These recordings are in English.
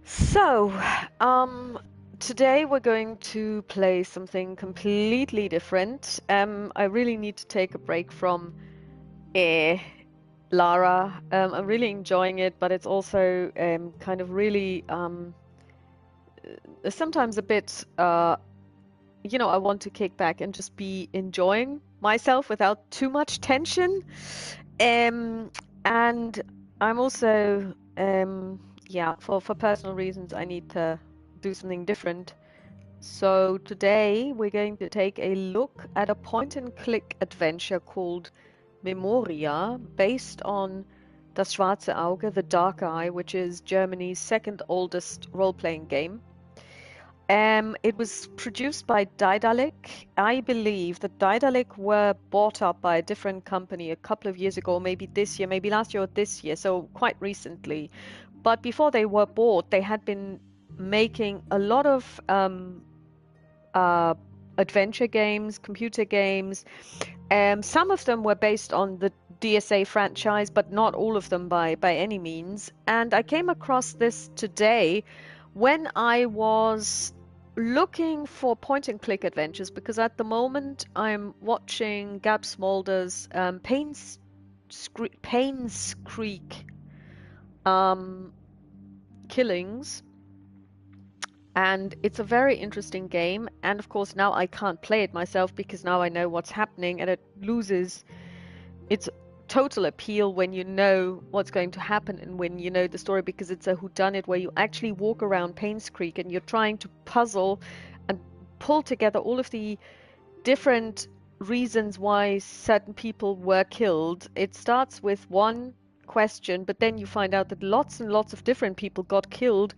So, um, today we're going to play something completely different. I really need to take a break from eh, Lara. I'm really enjoying it, but it's also kind of really sometimes a bit, I want to kick back and just be enjoying myself without too much tension. Um, and I'm also, yeah, for personal reasons, I need to do something different. So today we're going to take a look at a point and click adventure called Memoria, based on Das Schwarze Auge, the Dark Eye, which is Germany's second oldest role-playing game. It was produced by Daedalic. I believe that Daedalic were bought up by a different company a couple of years ago, maybe this year, maybe last year or this year, so quite recently. But before they were bought, they had been making a lot of uh, adventure games, computer games. Some of them were based on the DSA franchise, but not all of them by any means. And I came across this today when I was looking for point and click adventures, because at the moment I'm watching Gab Smolder's Payne's Creek Killings, and it's a very interesting game. And of course now I can't play it myself because now I know what's happening, and it loses its total appeal when you know what's going to happen and when you know the story, because it's a whodunit where you actually walk around Payne's Creek and you're trying to puzzle and pull together all of the different reasons why certain people were killed. It starts with one question, but then you find out that lots and lots of different people got killed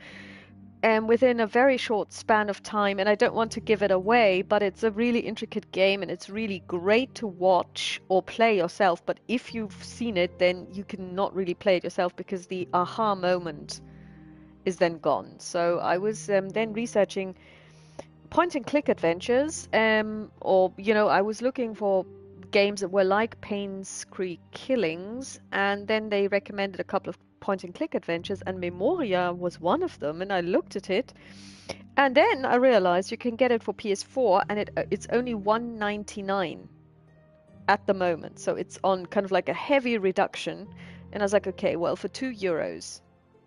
within a very short span of time. And I don't want to give it away, but it's a really intricate game and it's really great to watch or play yourself. But if you've seen it, then you cannot really play it yourself because the aha moment is then gone. So I was then researching point and click adventures, I was looking for games that were like Payne's Creek Killings, and then they recommended a couple of point and click adventures, and Memoria was one of them. And I looked at it, and then I realized you can get it for PS4, and it's only 199 at the moment, so it's on kind of like a heavy reduction. And I was like, okay, well, for €2,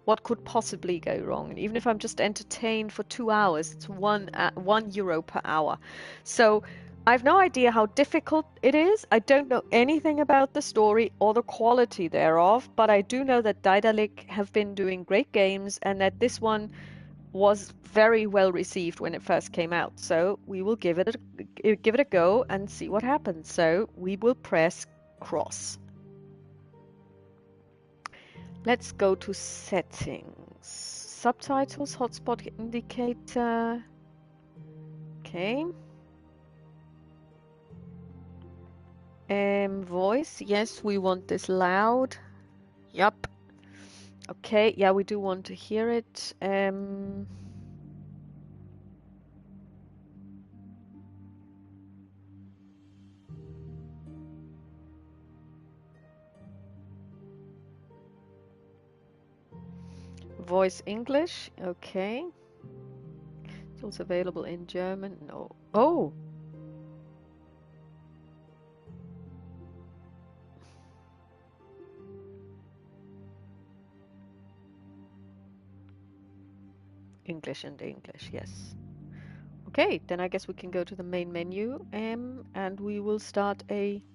what could possibly go wrong? And even if I'm just entertained for 2 hours, it's €1 per hour. So I've no idea how difficult it is. I don't know anything about the story or the quality thereof, but I do know that Daedalic have been doing great games and that this one was very well received when it first came out. So we will give it a go and see what happens. So we will press cross. Let's go to settings. Subtitles, hotspot indicator. Okay. Voice. Yes, we want this loud. Yup. Okay, yeah, we do want to hear it. Voice English. Okay. It's also available in German. No. Oh! English and English, yes. Okay, then I guess we can go to the main menu, and we will start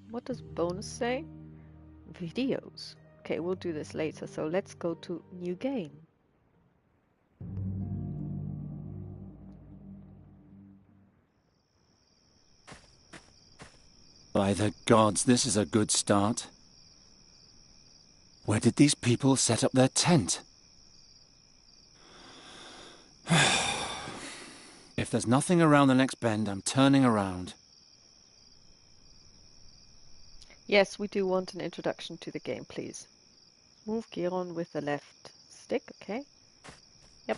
what does bonus say? Videos. Okay, we'll do this later, so let's go to new game. By the gods, this is a good start. Where did these people set up their tent? If there's nothing around the next bend, I'm turning around. Yes, we do want an introduction to the game, please. Move Giron with the left stick, okay? Yep.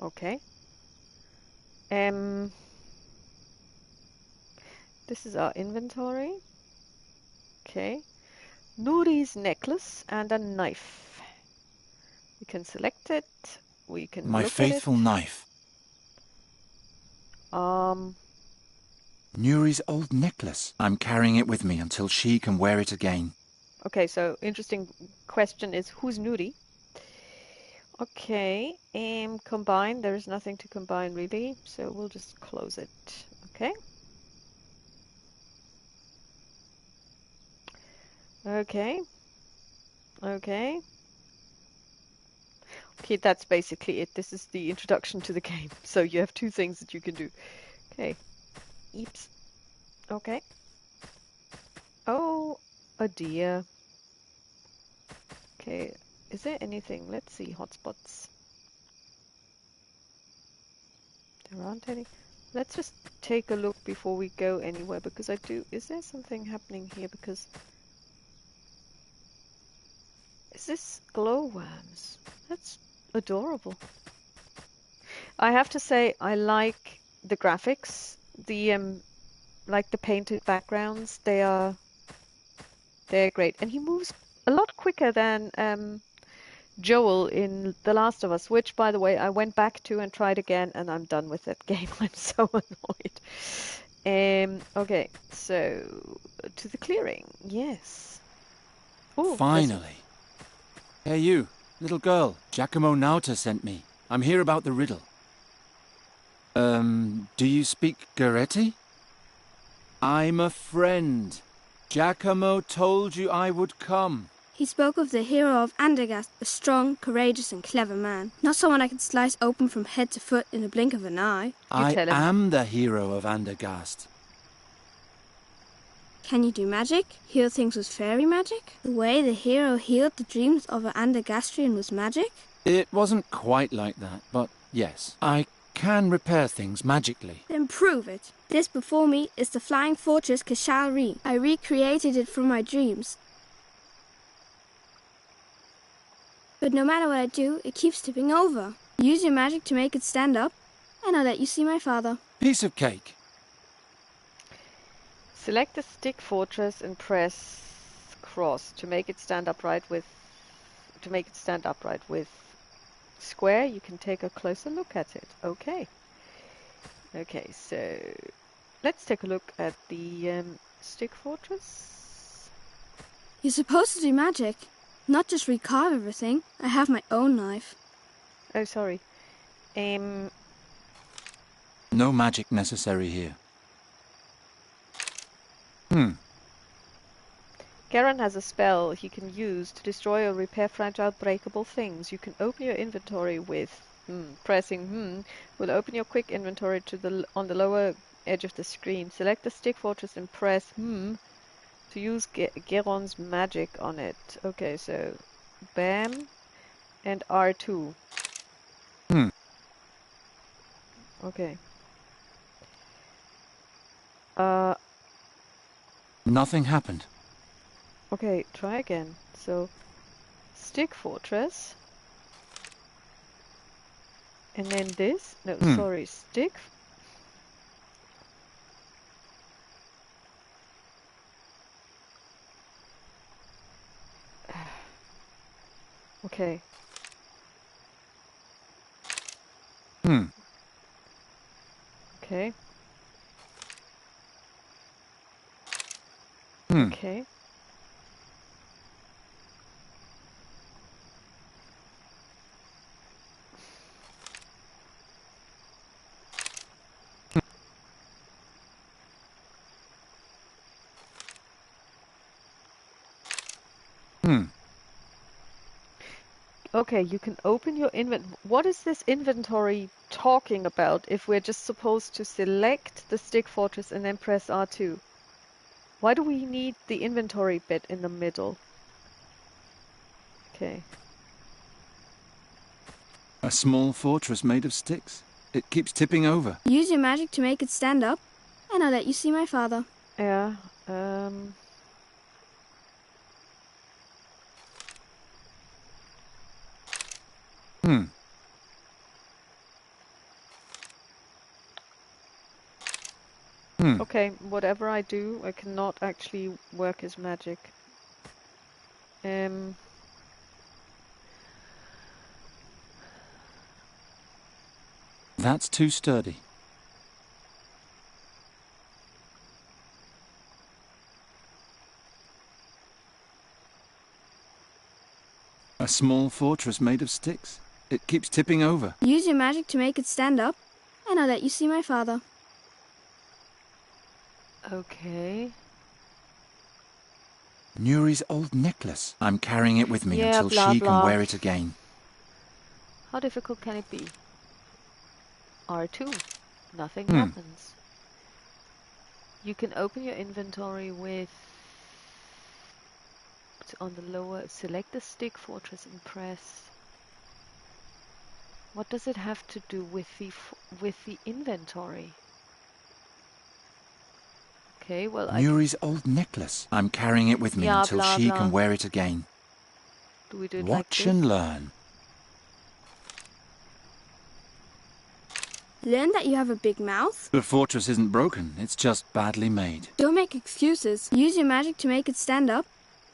Okay. This is our inventory. Okay. Nuri's necklace and a knife. We can select it. We can My look at it. faithful knife. Nuri's old necklace. I'm carrying it with me until she can wear it again. Okay, so interesting question is who's Nuri? Okay, combine. There's nothing to combine really, so we'll just close it. Okay. Okay. Okay. Okay, that's basically it. This is the introduction to the game. So you have two things that you can do. Okay. Eeps. Okay. Oh, a deer. Okay. Is there anything? Let's see. Hotspots. There aren't any. Let's just take a look before we go anywhere because I do. Is there something happening here? Because. Is this glowworms? That's adorable. I have to say I like the graphics. The like the painted backgrounds. They're great. And he moves a lot quicker than Joel in The Last of Us, which by the way I went back to and tried again and I'm done with that game. I'm so annoyed. Okay, so to the clearing. Yes. Oh, Finally. Hey you, little girl. Giacomo Nauta sent me. I'm here about the riddle. Do you speak Goretti? I'm a friend. Giacomo told you I would come. He spoke of the hero of Andergast, a strong, courageous and clever man. Not someone I could slice open from head to foot in a blink of an eye. I tell him. am the hero of Andergast. Can you do magic? Heal things with fairy magic? The way the hero healed the dreams of an Andergastrian was magic? It wasn't quite like that, but yes, I can repair things magically. Then prove it. This before me is the flying fortress Kashalri. I recreated it from my dreams. But no matter what I do, it keeps tipping over. Use your magic to make it stand up, and I'll let you see my father. Piece of cake. Select the stick fortress and press cross to make it stand upright with square. You can take a closer look at it. Okay. Okay, so let's take a look at the stick fortress. You're supposed to do magic, not just recarve everything. I have my own knife. Oh, sorry. No magic necessary here. Garen has a spell he can use to destroy or repair fragile, breakable things. You can open your inventory with pressing will open your quick inventory on the lower edge of the screen. Select the stick fortress and press to use Geron's magic on it. Okay, so bam and R2. Okay. Nothing happened. Okay, try again. So, stick fortress. And then this. No, sorry, stick. Okay. Okay. Okay. Okay, you can open your What is this inventory talking about if we're just supposed to select the stick fortress and then press R2? Why do we need the inventory bit in the middle? Okay. A small fortress made of sticks. It keeps tipping over. Use your magic to make it stand up, and I'll let you see my father. Yeah. Okay, whatever I do, I cannot actually work as magic. That's too sturdy. A small fortress made of sticks. It keeps tipping over. Use your magic to make it stand up, and I'll let you see my father. Okay. Nuri's old necklace. I'm carrying it with me Yeah, until blah, she blah. can wear it again. How difficult can it be? R2. Nothing happens. You can open your inventory with... on the lower... Select the stick, fortress, and press. What does it have to do with the inventory? Okay, well, Nuri's old necklace. I'm carrying it with me Yeah, until blah, she blah. can wear it again. Do we do it like Watch this? and learn. Learn that you have a big mouth. The fortress isn't broken. It's just badly made. Don't make excuses. Use your magic to make it stand up,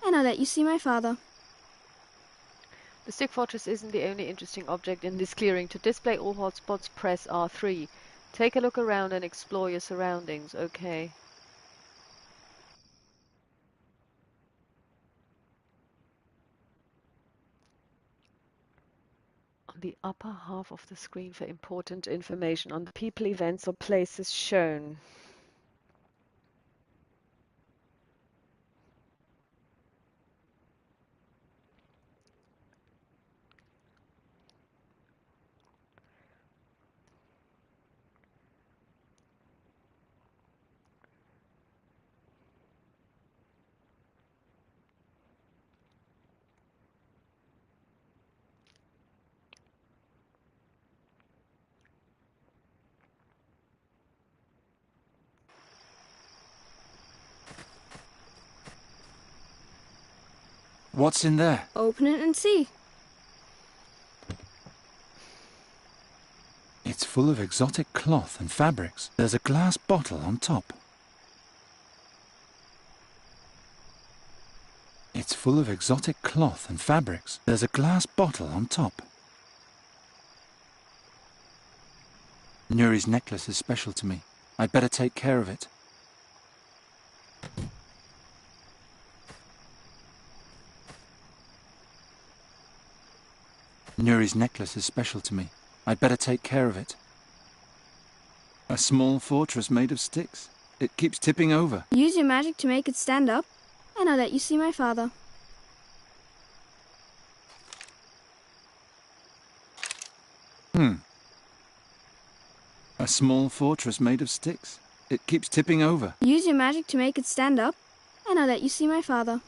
and I'll let you see my father. The stick fortress isn't the only interesting object in this clearing. To display all hotspots, press R3. Take a look around and explore your surroundings. Okay. On the upper half of the screen for important information on the people, events, or places shown. What's in there? Open it and see. It's full of exotic cloth and fabrics. There's a glass bottle on top. It's full of exotic cloth and fabrics. There's a glass bottle on top. Nuri's necklace is special to me. I'd better take care of it. Nuri's necklace is special to me. I'd better take care of it. A small fortress made of sticks. It keeps tipping over. Use your magic to make it stand up, and I'll let you see my father. A small fortress made of sticks. It keeps tipping over. Use your magic to make it stand up, and I'll let you see my father.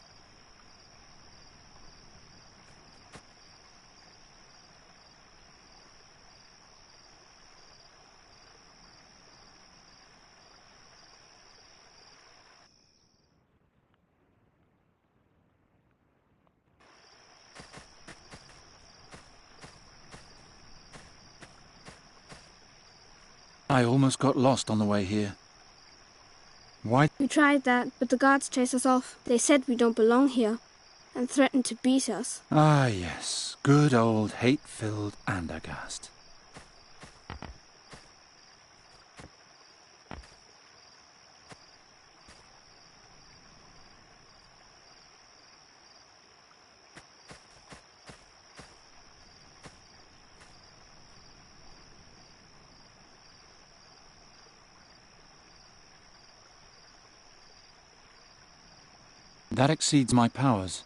I almost got lost on the way here. Why? We tried that, but the guards chased us off. They said we don't belong here, and threatened to beat us. Ah, yes. Good old hate-filled Andergast. That exceeds my powers.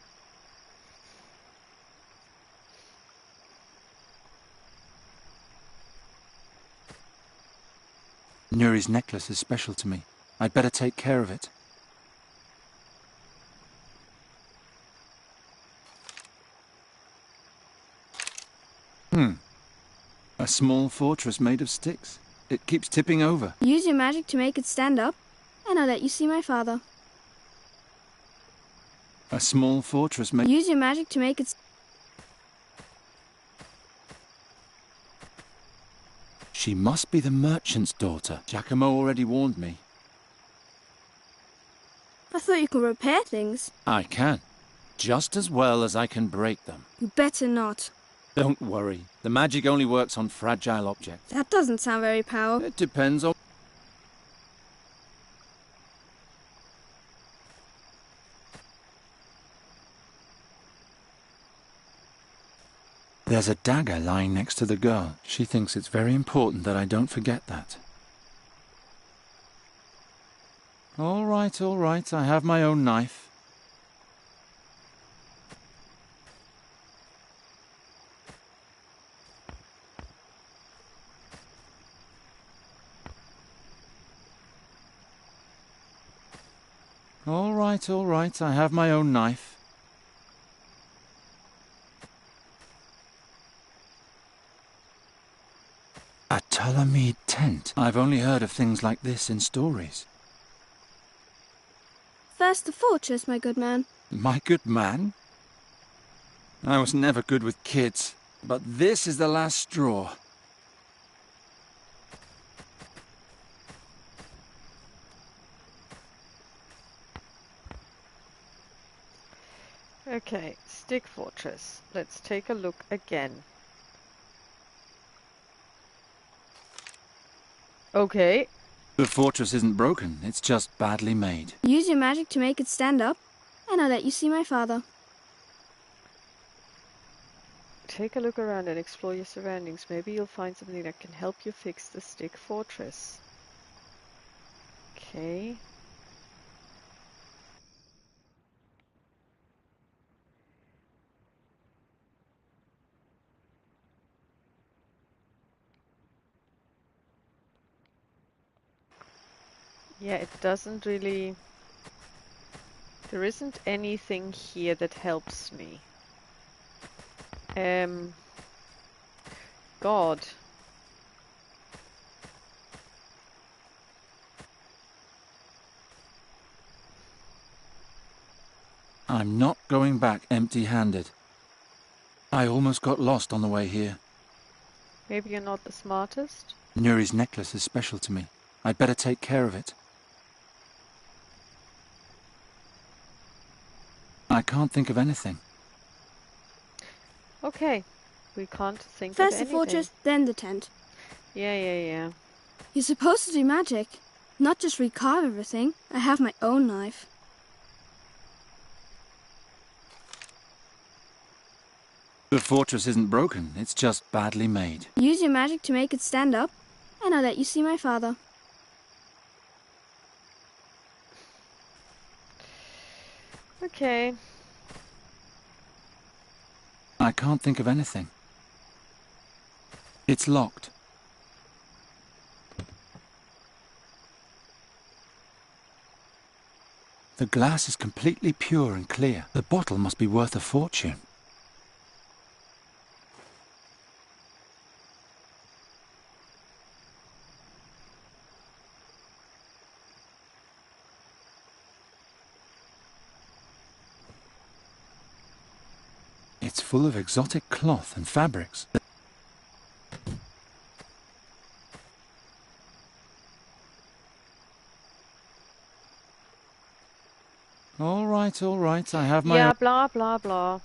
Nuri's necklace is special to me. I'd better take care of it. A small fortress made of sticks. It keeps tipping over. Use your magic to make it stand up, and I'll let you see my father. A small fortress made... Use your magic to make it... She must be the merchant's daughter. Giacomo already warned me. I thought you could repair things. I can. just as well as I can break them. You better not. Don't worry. The magic only works on fragile objects. That doesn't sound very powerful. It depends on... There's a dagger lying next to the girl. She thinks it's very important that I don't forget that. All right, I have my own knife. All right, I have my own knife. A Tulamid tent. I've only heard of things like this in stories. First the fortress, my good man. My good man? I was never good with kids, but this is the last straw. Okay, stick fortress. Let's take a look again. Okay. The fortress isn't broken, it's just badly made. Use your magic to make it stand up, and I'll let you see my father. Take a look around and explore your surroundings. Maybe you'll find something that can help you fix the stick fortress. Okay. Yeah, it doesn't really... There isn't anything here that helps me. God. I'm not going back empty-handed. I almost got lost on the way here. Maybe you're not the smartest? Nuri's necklace is special to me. I'd better take care of it. I can't think of anything. Okay. We can't think of First the anything. fortress, then the tent. Yeah. You're supposed to do magic, not just recarve everything. I have my own knife. The fortress isn't broken, it's just badly made. Use your magic to make it stand up, and I'll let you see my father. Okay. I can't think of anything. It's locked. The glass is completely pure and clear. The bottle must be worth a fortune. It's full of exotic cloth and fabrics. All right, I have my Yeah, own... blah, blah, blah.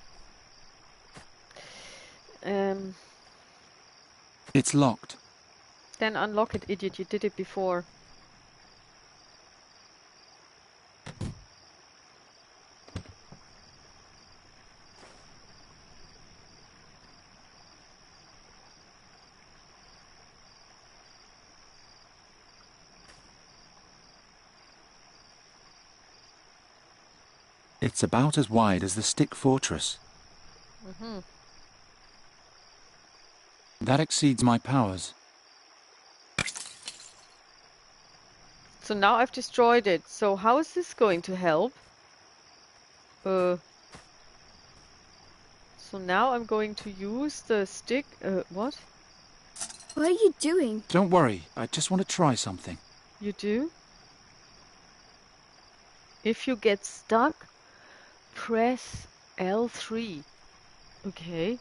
It's locked. Then unlock it, idiot. You did it before. It's about as wide as the stick fortress. That exceeds my powers. So now I've destroyed it. So how is this going to help? So now I'm going to use the stick. What? What are you doing? Don't worry, I just want to try something. You do? If you get stuck, press L3. Okay.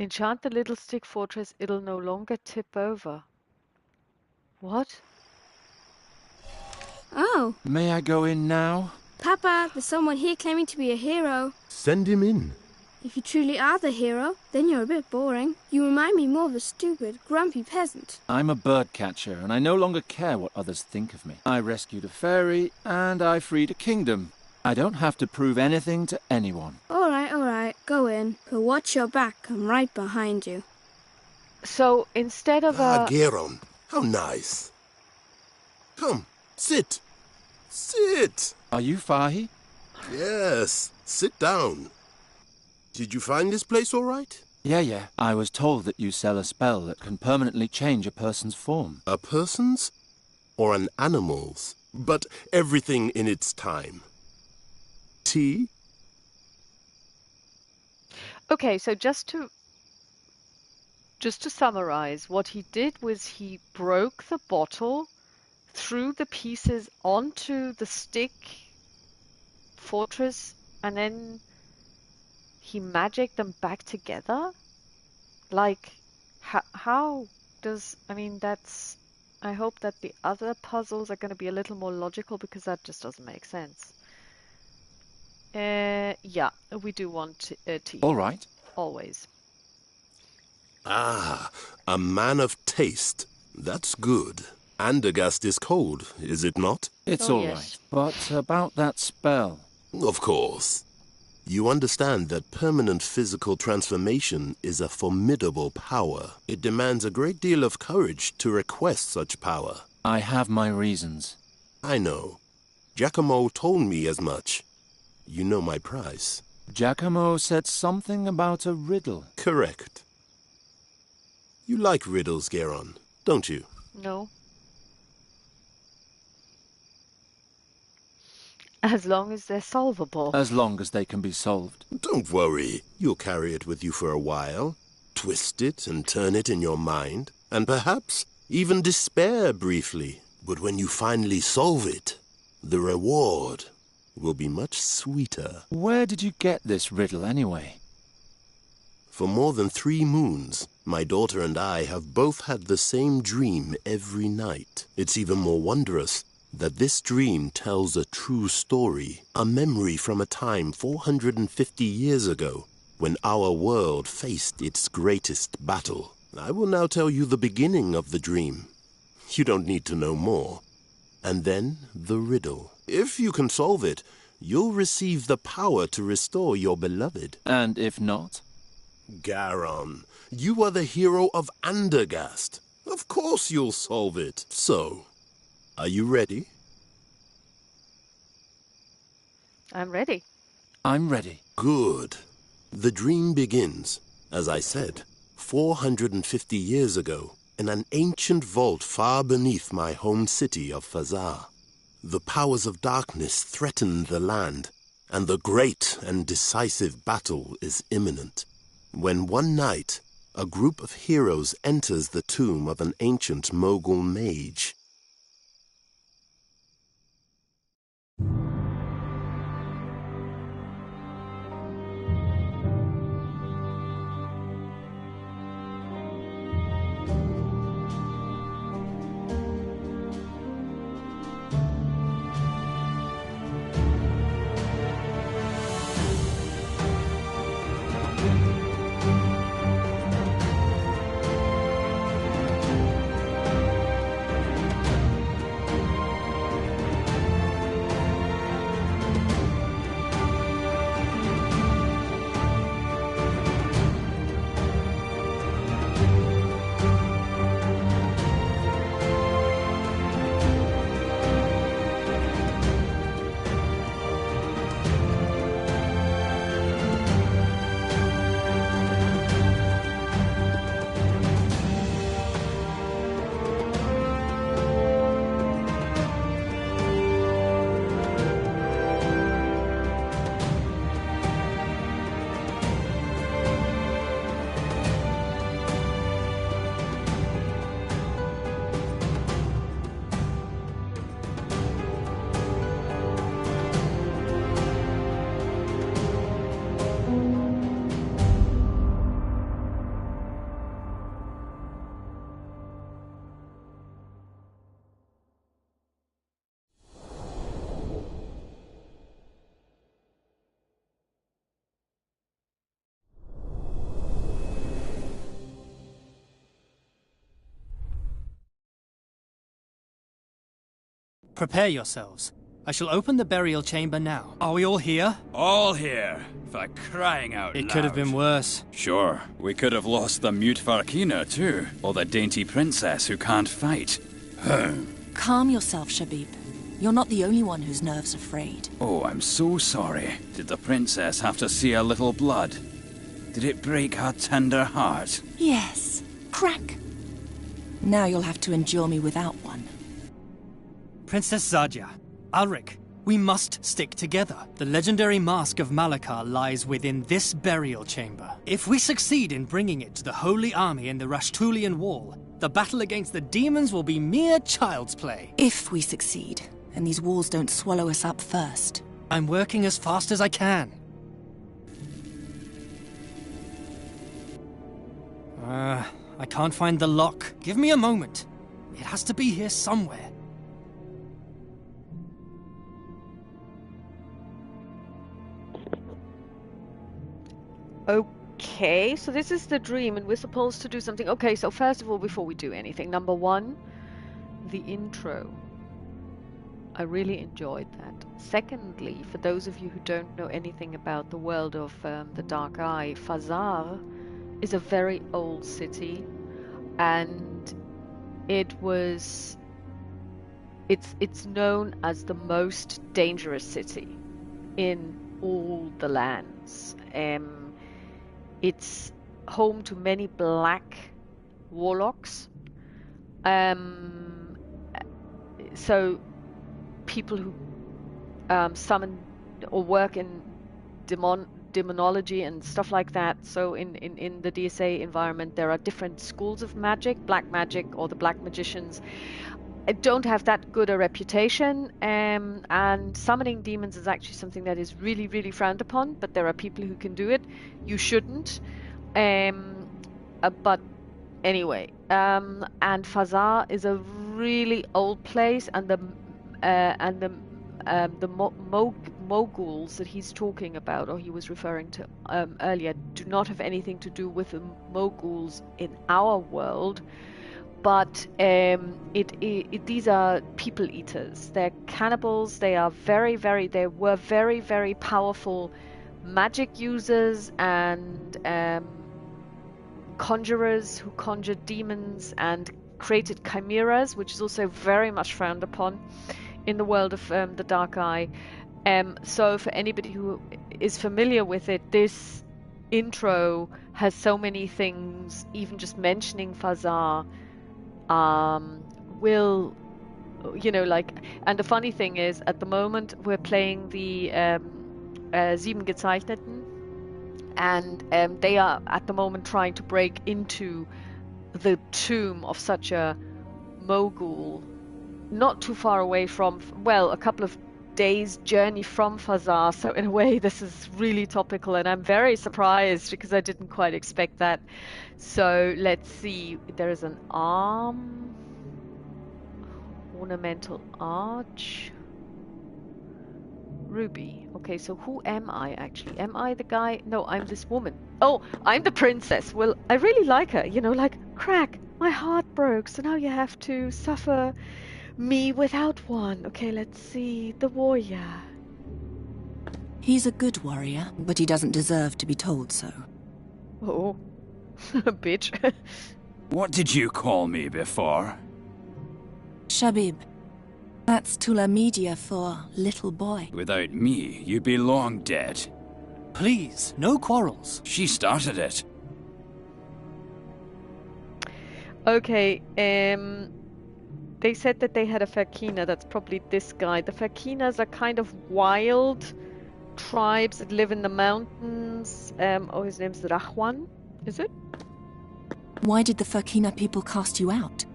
Enchant the little stick fortress, it'll no longer tip over. What? Oh, May I go in now? Papa, there's someone here claiming to be a hero. Send him in. If you truly are the hero, then you're a bit boring. You remind me more of a stupid, grumpy peasant. I'm a bird catcher, and I no longer care what others think of me. I rescued a fairy, and I freed a kingdom. I don't have to prove anything to anyone. All right. Go in. But watch your back. I'm right behind you. So instead of Geron, how nice. Come, sit. Sit. Are you Fahi? Yes, sit down. Did you find this place all right? Yeah. I was told that you sell a spell that can permanently change a person's form. A person's or an animal's, but everything in its time. Tea? Okay, so just to summarize, what he did was he broke the bottle, threw the pieces onto the stick fortress, and then he magicked them back together? Like, how does... I mean, that's... I hope that the other puzzles are going to be a little more logical, because that just doesn't make sense. Yeah, we do want tea. All right. Always. Ah, a man of taste. That's good. Andergast is cold, is it not? It's Oh, all yes. right. But about that spell... Of course. You understand that permanent physical transformation is a formidable power. It demands a great deal of courage to request such power. I have my reasons. I know. Giacomo told me as much. You know my price. Giacomo said something about a riddle. Correct. You like riddles, Geron, don't you? No. As long as they're solvable. As long as they can be solved. Don't worry. You'll carry it with you for a while. Twist it and turn it in your mind. And perhaps even despair briefly. But when you finally solve it, the reward will be much sweeter. Where did you get this riddle anyway? For more than 3 moons, my daughter and I have both had the same dream every night. It's even more wondrous that this dream tells a true story, a memory from a time 450 years ago, when our world faced its greatest battle. I will now tell you the beginning of the dream. You don't need to know more. And then the riddle. If you can solve it, you'll receive the power to restore your beloved. And if not? Garon, you are the hero of Andergast. Of course you'll solve it. So, are you ready? I'm ready. I'm ready. Good. The dream begins, as I said, 450 years ago, in an ancient vault far beneath my home city of Fazar. The powers of darkness threaten the land, and the great and decisive battle is imminent. When one night, a group of heroes enters the tomb of an ancient Mogul mage. Prepare yourselves. I shall open the burial chamber now. Are we all here? All here, for crying out loud. It could have been worse. Sure, we could have lost the mute Farkina too, or the dainty princess who can't fight. Calm yourself, Shabib. You're not the only one whose nerves are frayed. Oh, I'm so sorry. Did the princess have to see a little blood? Did it break her tender heart? Yes. Crack. Now you'll have to endure me without one. Princess Zadia, Alric, we must stick together. The legendary mask of Malakar lies within this burial chamber. If we succeed in bringing it to the Holy Army in the Rashtulian Wall, the battle against the demons will be mere child's play. If we succeed, and these walls don't swallow us up first. I'm working as fast as I can. I can't find the lock. Give me a moment. It has to be here somewhere. Okay, so this is the dream and we're supposed to do something. Okay, so first of all, before we do anything, number one, the intro. I really enjoyed that. Secondly, for those of you who don't know anything about the world of the Dark Eye, Fazar is a very old city, and it's known as the most dangerous city in all the lands. It's home to many black warlocks. So people who summon or work in demonology and stuff like that. So in the DSA environment, there are different schools of magic. Black magic, or the black magicians, don't have that good a reputation, and summoning demons is actually something that is really, really frowned upon, but there are people who can do it. You shouldn't. But anyway, and Fazar is a really old place, and the Moguls that he's talking about, or he was referring to earlier, do not have anything to do with the Moguls in our world, but these are people eaters. They're cannibals. They are very, very powerful magic users and conjurers who conjured demons and created chimeras, which is also very much frowned upon in the world of the Dark Eye. So for anybody who is familiar with it, this intro has so many things. Even just mentioning Fazar will, and the funny thing is, at the moment we're playing the Sieben Gezeichneten, and they are at the moment trying to break into the tomb of such a Mogul, not too far away from, well, a couple of days journey from Fazar. So in a way this is really topical, and I'm very surprised because I didn't quite expect that. So let's see, there is an arm, ornamental arch, ruby. Okay, so who am I actually? Am I the guy? No, I'm this woman. Oh, I'm the princess. Well, I really like her, like, crack, my heart broke, so now you have to suffer me without one. Okay, let's see, the warrior. He's a good warrior, but he doesn't deserve to be told so. Oh, bitch. What did you call me before? Shabib. That's Tula Media for little boy. Without me, you'd be long dead. Please, no quarrels. She started it. Okay, they said that they had a Farkina. That's probably this guy. The Farkinas are kind of wild tribes that live in the mountains. Oh, his name's Rahwan, is it? Why did the Farkina people cast you out?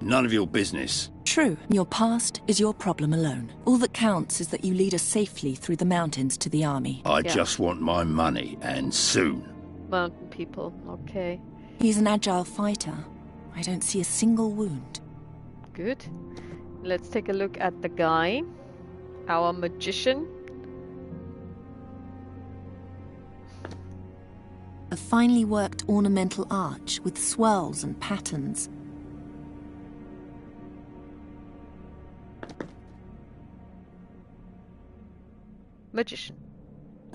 None of your business. True. Your past is your problem alone. All that counts is that you lead us safely through the mountains to the army. I just want my money, and soon. Mountain people, okay. He's an agile fighter. I don't see a single wound. Good. Let's take a look at the guy, our magician. A finely worked ornamental arch with swirls and patterns. magician.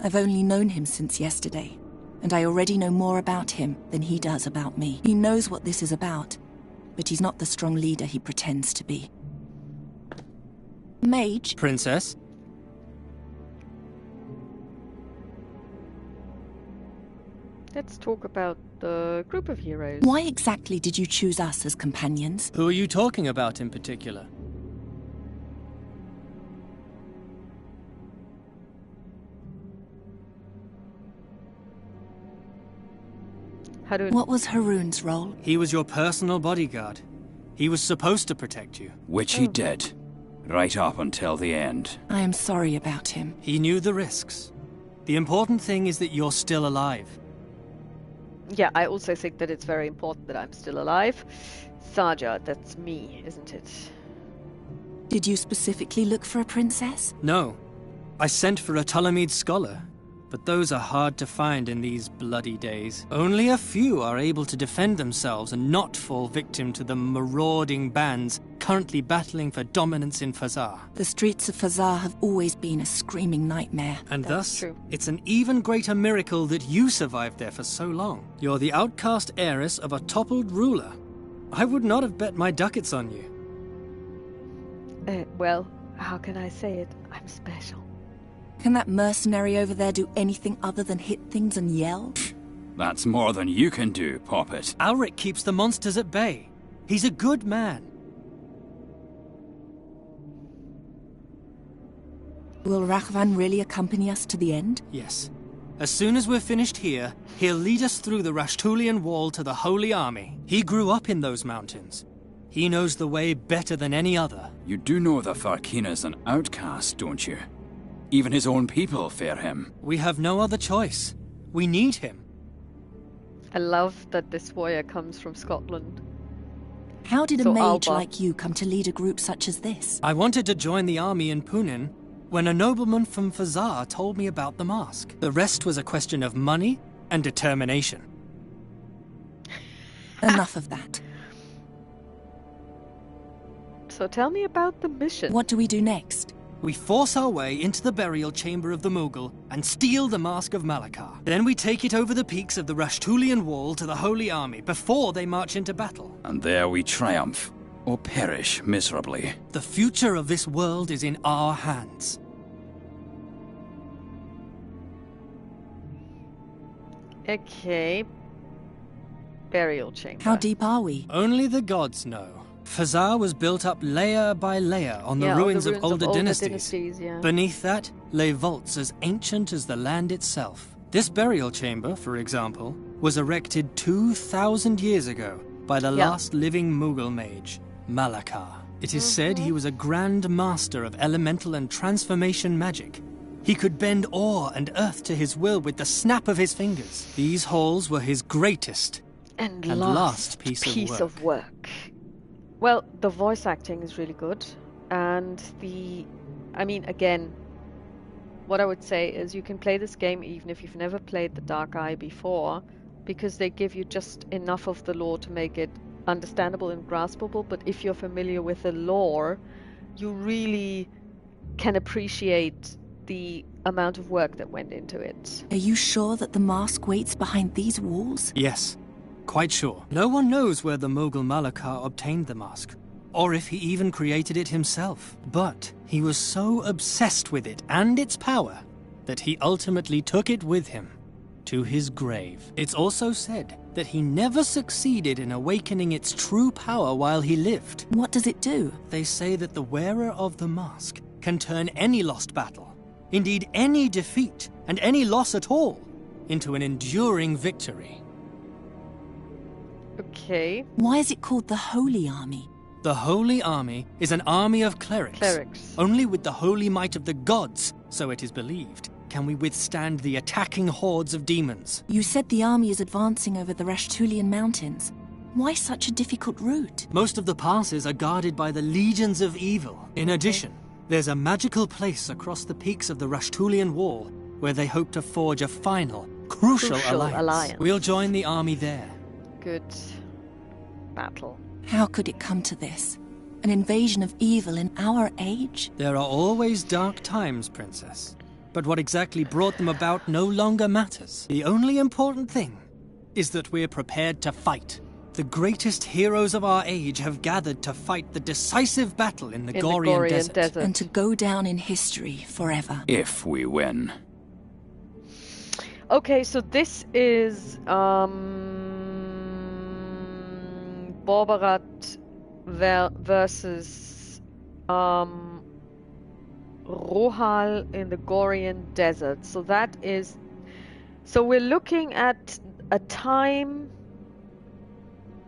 I've only known him since yesterday, and I already know more about him than he does about me. He knows what this is about, but he's not the strong leader he pretends to be. Mage? Princess? Let's talk about the group of heroes. Why exactly did you choose us as companions? Who are you talking about in particular? What was Haroon's role? He was your personal bodyguard. He was supposed to protect you. Which he did. Right up until the end. I am sorry about him. He knew the risks. The important thing is that you're still alive. Yeah, I also think that it's very important that I'm still alive. Saja, that's me, isn't it? Did you specifically look for a princess? No. I sent for a Ptolemid scholar, but those are hard to find in these bloody days. Only a few are able to defend themselves and not fall victim to the marauding bands currently battling for dominance in Fazar. The streets of Fazar have always been a screaming nightmare. And That's thus, true. it's an even greater miracle that you survived there for so long. You're the outcast heiress of a toppled ruler. I would not have bet my ducats on you. Well, how can I say it? I'm special. Can that mercenary over there do anything other than hit things and yell? That's more than you can do, Poppet. Alric keeps the monsters at bay. He's a good man. Will Rachvan really accompany us to the end? Yes. As soon as we're finished here, he'll lead us through the Rashtulian Wall to the Holy Army. He grew up in those mountains. He knows the way better than any other. You do know that Farkina's an outcast, don't you? Even his own people fear him. We have no other choice. We need him. I love that this warrior comes from Scotland. How did a So mage Alba. like you come to lead a group such as this? I wanted to join the army in Punin when a nobleman from Fazar told me about the mask. The rest was a question of money and determination. Enough of that. So tell me about the mission. What do we do next? We force our way into the burial chamber of the Mughal and steal the Mask of Malakar. Then we take it over the peaks of the Rashtulian Wall to the Holy Army before they march into battle. And there we triumph, or perish miserably. The future of this world is in our hands. Okay. Burial chamber. How deep are we? Only the gods know. Fazar was built up layer by layer on the Yeah, ruins of older dynasties. Yeah. Beneath that lay vaults as ancient as the land itself. This burial chamber, for example, was erected 2,000 years ago by the last living Mughal mage, Malakar. It is said he was a grand master of elemental and transformation magic. He could bend ore and earth to his will with the snap of his fingers. These halls were his greatest And last piece of work. Well, the voice acting is really good. And again, what I would say is you can play this game even if you've never played the Dark Eye before, because they give you just enough of the lore to make it understandable and graspable. But if you're familiar with the lore, you really can appreciate the amount of work that went into it. Are you sure that the mask waits behind these walls? Yes, quite sure. No one knows where the Mughal Malakar obtained the mask, or if he even created it himself. But he was so obsessed with it and its power that he ultimately took it with him to his grave. It's also said that he never succeeded in awakening its true power while he lived. What does it do? They say that the wearer of the mask can turn any lost battle, indeed any defeat and any loss at all, into an enduring victory. Okay. Why is it called the Holy Army? The Holy Army is an army of clerics. Only with the holy might of the gods, so it is believed, can we withstand the attacking hordes of demons. You said the army is advancing over the Rashtulian mountains. Why such a difficult route? Most of the passes are guarded by the legions of evil. In addition, there's a magical place across the peaks of the Rashtulian Wall where they hope to forge a final, crucial alliance. We'll join the army there. Good battle. How could it come to this? An invasion of evil in our age? There are always dark times, Princess. But what exactly brought them about no longer matters. The only important thing is that we're prepared to fight. The greatest heroes of our age have gathered to fight the decisive battle in the Gorian Desert. And to go down in history forever. If we win. Okay, so this is Borbarat versus Rohal in the Gorian Desert. So that is... So we're looking at a time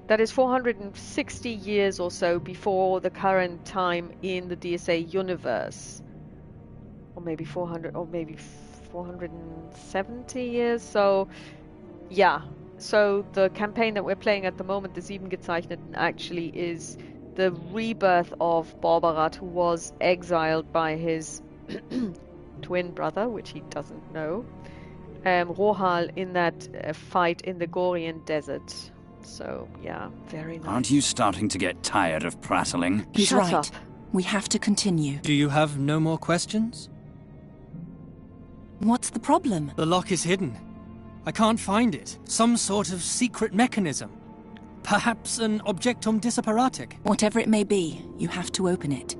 that is 460 years or so before the current time in the DSA universe. Or maybe 400, or maybe 470 years. So, yeah. So the campaign that we're playing at the moment, the Siebengezeichnet, actually is the rebirth of Borbarat, who was exiled by his twin brother, which he doesn't know, Rohal, in that fight in the Gorian Desert. So, yeah, very nice. Aren't you starting to get tired of prattling? He's Shut right. up. We have to continue. Do you have no more questions? What's the problem? The lock is hidden. I can't find it. Some sort of secret mechanism. Perhaps an objectum disapparatic. Whatever it may be, you have to open it.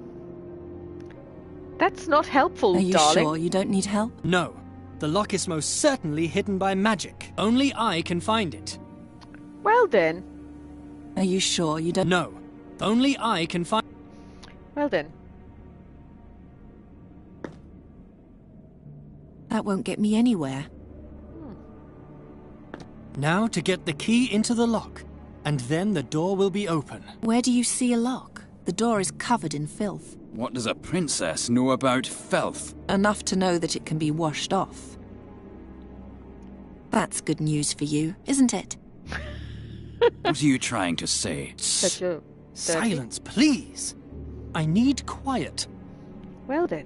That's not helpful, Are you darling. sure you don't need help? No. The lock is most certainly hidden by magic. Only I can find it. Well then. Are you sure you don't... No. Only I can find... Well then. That won't get me anywhere. Now to get the key into the lock, and then the door will be open. Where do you see a lock? The door is covered in filth. What does a princess know about filth? Enough to know that it can be washed off. That's good news for you, isn't it? What are you trying to say? That you're dirty? Silence, please. I need quiet. Well then.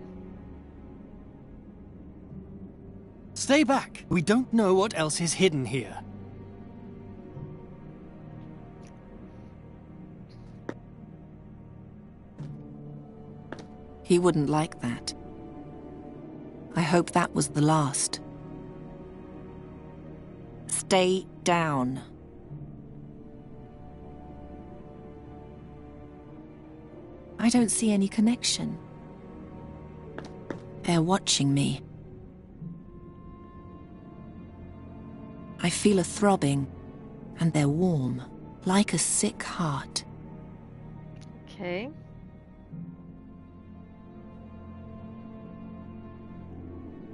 Stay back. We don't know what else is hidden here. He wouldn't like that. I hope that was the last. Stay down. I don't see any connection. They're watching me. I feel a throbbing, and they're warm, like a sick heart. Okay.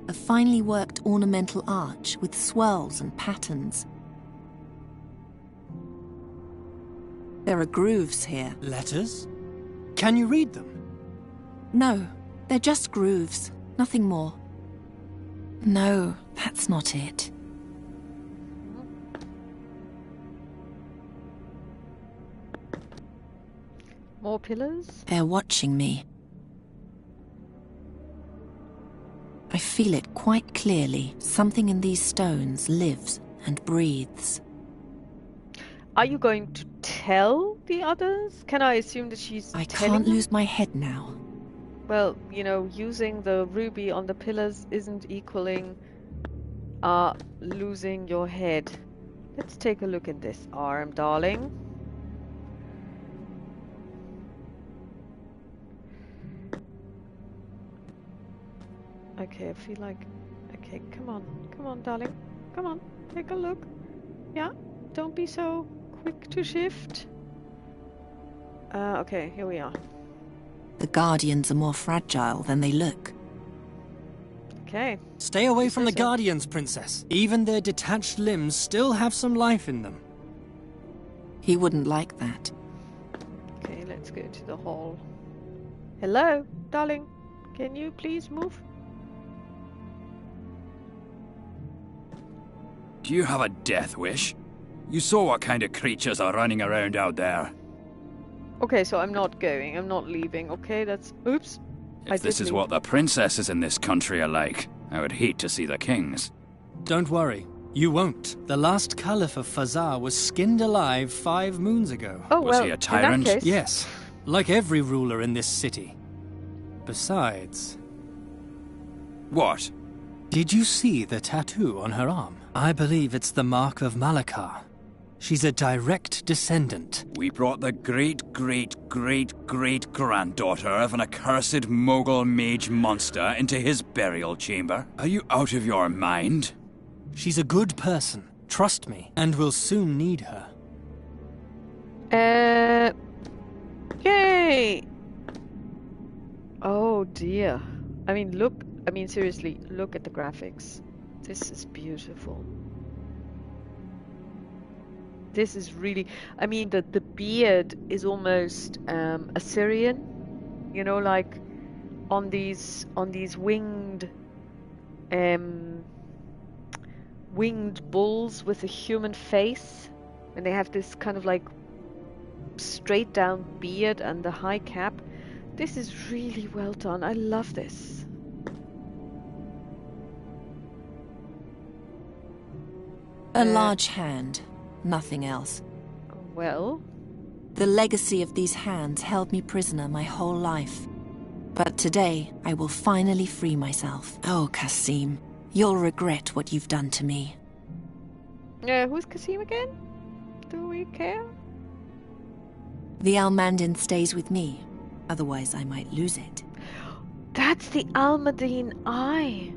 A finely worked ornamental arch with swirls and patterns. There are grooves here. Letters? Can you read them? No, they're just grooves, nothing more. No, that's not it. More pillars? They're watching me. I feel it quite clearly. Something in these stones lives and breathes. Are you going to tell the others? Can I assume that she's I telling can't them? lose my head now. Well, you know, using the ruby on the pillars isn't equaling losing your head. Let's take a look at this arm, darling. Okay, I feel like... Okay, come on, darling. Come on, take a look. Yeah, don't be so quick to shift. Okay, here we are. The Guardians are more fragile than they look. Okay. Stay away You from say the so. Guardians, Princess. Even their detached limbs still have some life in them. He wouldn't like that. Okay, let's go to the hall. Hello, darling. Can you please move? Do you have a death wish? You saw what kind of creatures are running around out there. Okay, so I'm not going. I'm not leaving. Okay, that's... Oops. If this is what the princesses in this country are like, I would hate to see the kings. Don't worry. You won't. The last Caliph of Fazar was skinned alive 5 moons ago. Oh, Was well, he a in that tyrant? case- Yes, like every ruler in this city. Besides... What? Did you see the tattoo on her arm? I believe it's the mark of Malakar. She's a direct descendant. We brought the great-great-great-great-granddaughter of an accursed Mogul mage monster into his burial chamber. Are you out of your mind? She's a good person, trust me, and we'll soon need her. Yay! Oh dear. I mean, seriously, look at the graphics. This is beautiful. This is really, I mean, the beard is almost Assyrian, you know, like on these winged bulls with a human face, and they have this kind of like straight down beard and the high cap. This is really well done. I love this. A large hand, nothing else. Well? The legacy of these hands held me prisoner my whole life. But today, I will finally free myself. Oh, Kasim, you'll regret what you've done to me. Who's Kasim again? Do we care? The Almandin stays with me, otherwise I might lose it. That's the Almadine Eye.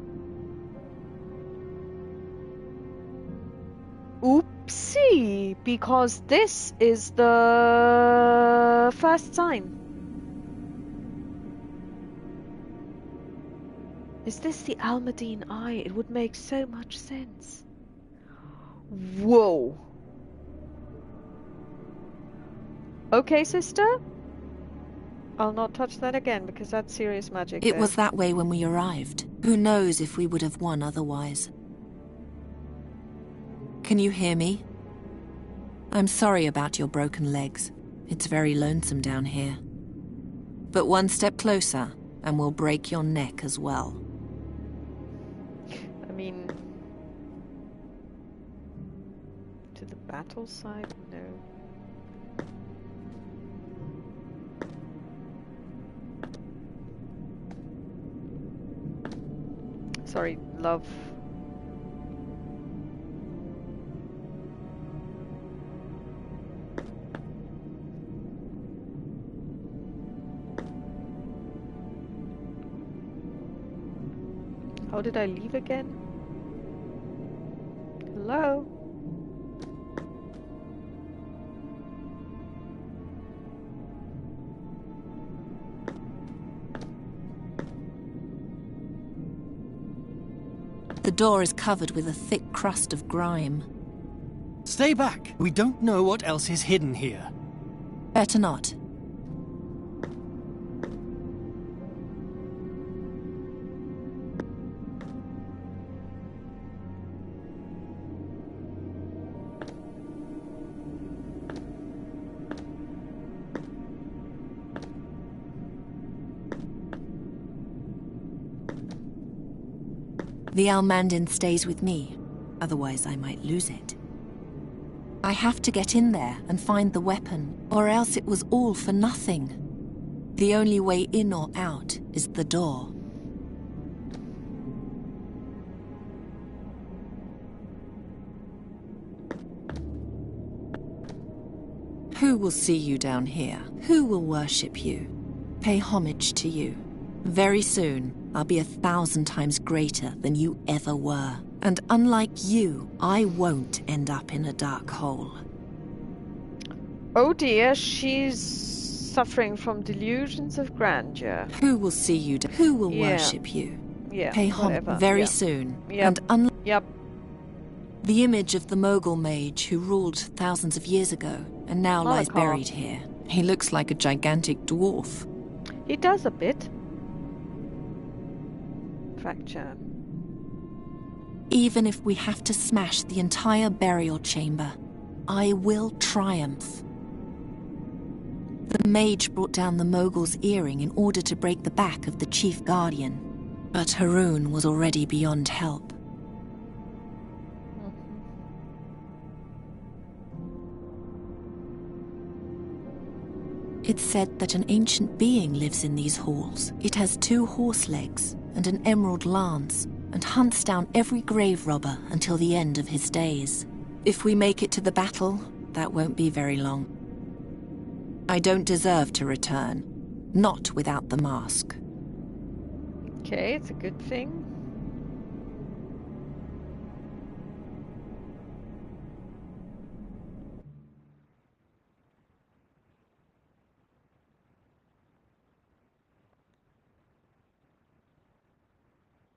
Oopsie, because this is the first sign. Is this the Almadine Eye? It would make so much sense. Whoa. Okay, sister. I'll not touch that again because that's serious magic. It was that way when we arrived. Who knows if we would have won otherwise. Can you hear me? I'm sorry about your broken legs. It's very lonesome down here. But one step closer, and we'll break your neck as well. I mean... to the battle side? No. Sorry, love. How did I leave again? Hello? The door is covered with a thick crust of grime. Stay back. We don't know what else is hidden here. Better not. The Almandin stays with me, otherwise I might lose it. I have to get in there and find the weapon, or else it was all for nothing. The only way in or out is the door. Who will see you down here? Who will worship you? Pay homage to you? Very soon, I'll be 1,000 times greater than you ever were. And unlike you, I won't end up in a dark hole. Oh dear, she's suffering from delusions of grandeur. Who will see you? Who will worship you? Yeah, Pay homage very soon. And the image of the Mogul mage who ruled thousands of years ago and now lies buried here. He looks like a gigantic dwarf. He does a bit. Fracture. Even if we have to smash the entire burial chamber, I will triumph. The mage brought down the Mogul's earring in order to break the back of the chief guardian, but Haroun was already beyond help. It's said that an ancient being lives in these halls. It has 2 horse legs and an emerald lance, and hunts down every grave robber until the end of his days. If we make it to the battle, that won't be very long. I don't deserve to return, not without the mask. Okay, it's a good thing.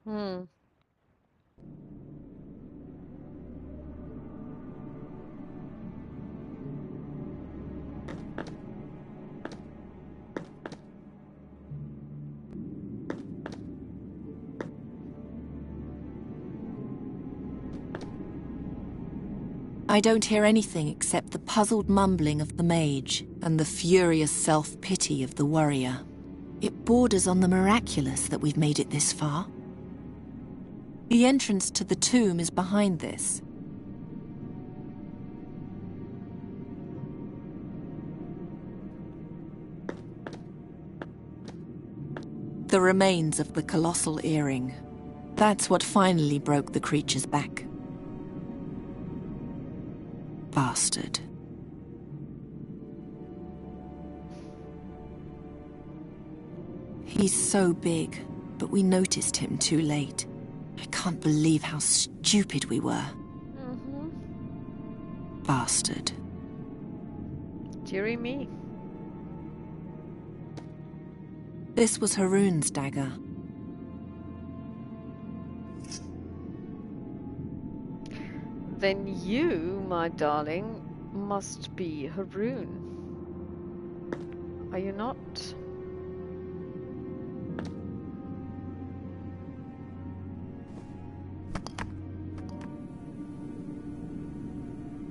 Hmm. I don't hear anything except the puzzled mumbling of the mage and the furious self-pity of the warrior. It borders on the miraculous that we've made it this far. The entrance to the tomb is behind this. The remains of the colossal earring. That's what finally broke the creature's back. Bastard. He's so big, but we noticed him too late. I can't believe how stupid we were. Bastard. Dearie me. This was Haroon's dagger. Then you, my darling, must be Haroon. Are you not?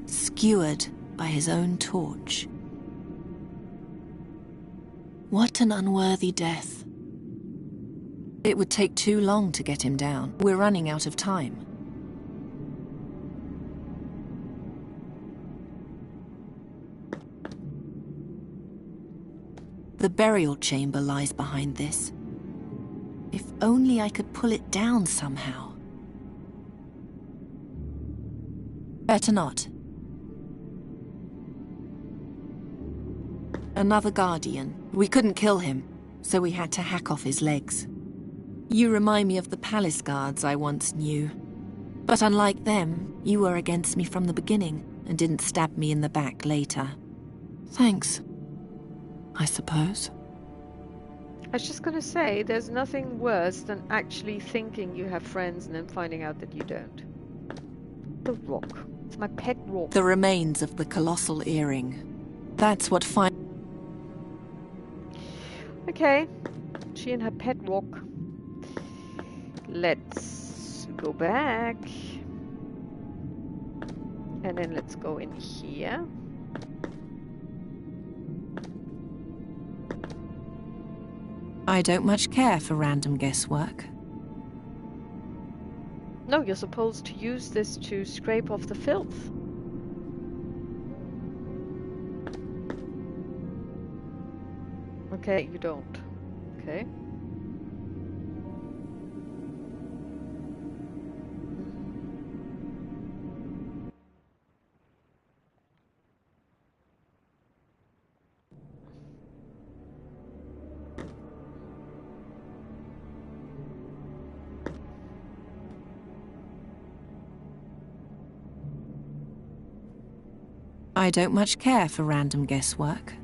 Skewered by his own torch. What an unworthy death. It would take too long to get him down. We're running out of time. The burial chamber lies behind this. If only I could pull it down somehow. Better not. Another guardian. We couldn't kill him, so we had to hack off his legs. You remind me of the palace guards I once knew. But unlike them, you were against me from the beginning and didn't stab me in the back later. Thanks, I suppose. I was just gonna say, there's nothing worse than actually thinking you have friends and then finding out that you don't. The rock. It's my pet rock. The remains of the colossal earring. That's what Okay. She and her pet rock. Let's go back. And then let's go in here. I don't much care for random guesswork. No, you're supposed to use this to scrape off the filth. Okay, you don't. Okay. I don't much care for random guesswork.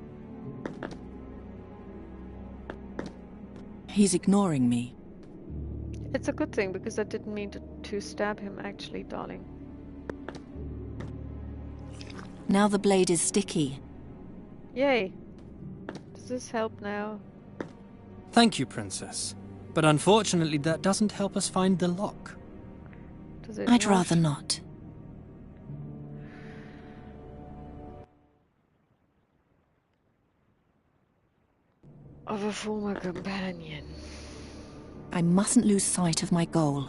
He's ignoring me. It's a good thing, because I didn't mean to stab him, actually, darling. Now the blade is sticky. Yay. Does this help now? Thank you, Princess. But unfortunately, that doesn't help us find the lock. Does it I'd not? rather not. Of a former companion. I mustn't lose sight of my goal.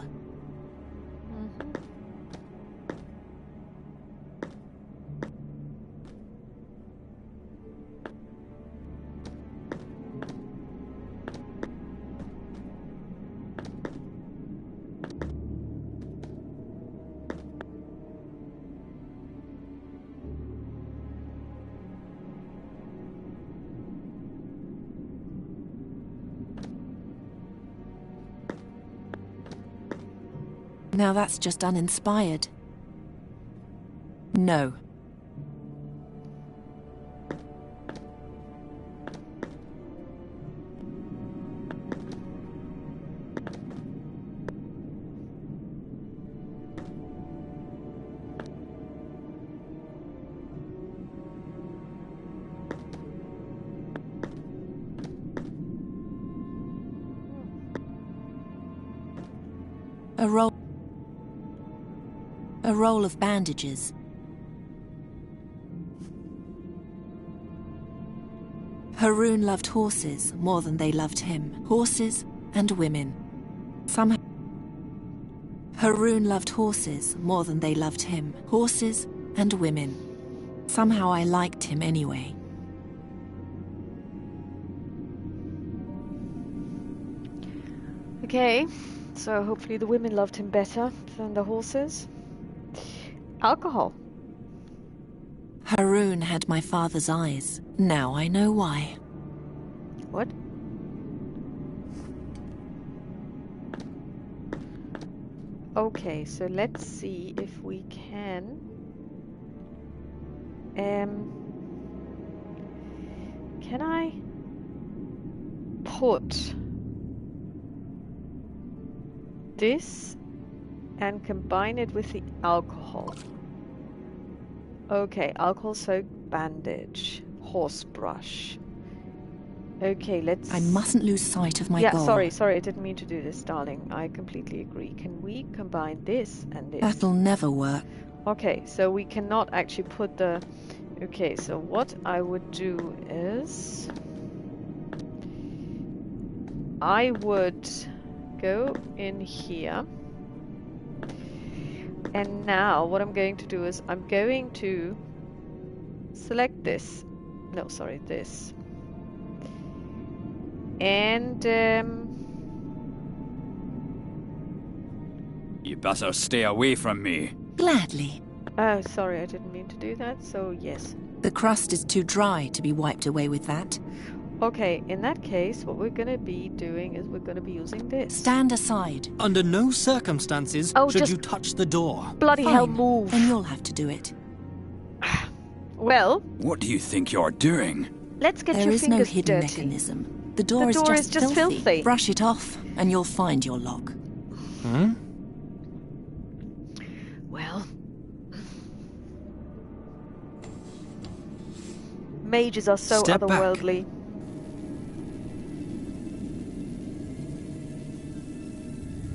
Now that's just uninspired. No. A roll of bandages. Haroon loved horses more than they loved him. Horses and women. Haroon loved horses more than they loved him. Horses and women. Somehow I liked him anyway. Okay, so hopefully the women loved him better than the horses. Alcohol. Haroon had my father's eyes. Now I know why. What? Okay, so let's see if we can... Can I put this and combine it with the alcohol? Okay, alcohol soaked bandage, horse brush. Okay, let's... I mustn't lose sight of my goal. Yeah, sorry, I didn't mean to do this, darling. I completely agree. Can we combine this and this? That'll never work. Okay, so we cannot actually put the... Okay, so what I would do is... I would go in here. And now what I'm going to do is I'm going to select this. No, sorry, this. And You better stay away from me. Gladly. oh, sorry, I didn't mean to do that. So yes. The crust is too dry to be wiped away with that. Okay, in that case, what we're gonna be doing is we're gonna be using this. Stand aside. Under no circumstances should just you touch the door. bloody hell, Fine. move. Then you'll have to do it. Well, What do you think you're doing? let's get There your is no fingers hidden dirty. mechanism. The door, The door is just filthy. Brush it off, and you'll find your lock. Hmm? Well, mages are so Step back. otherworldly.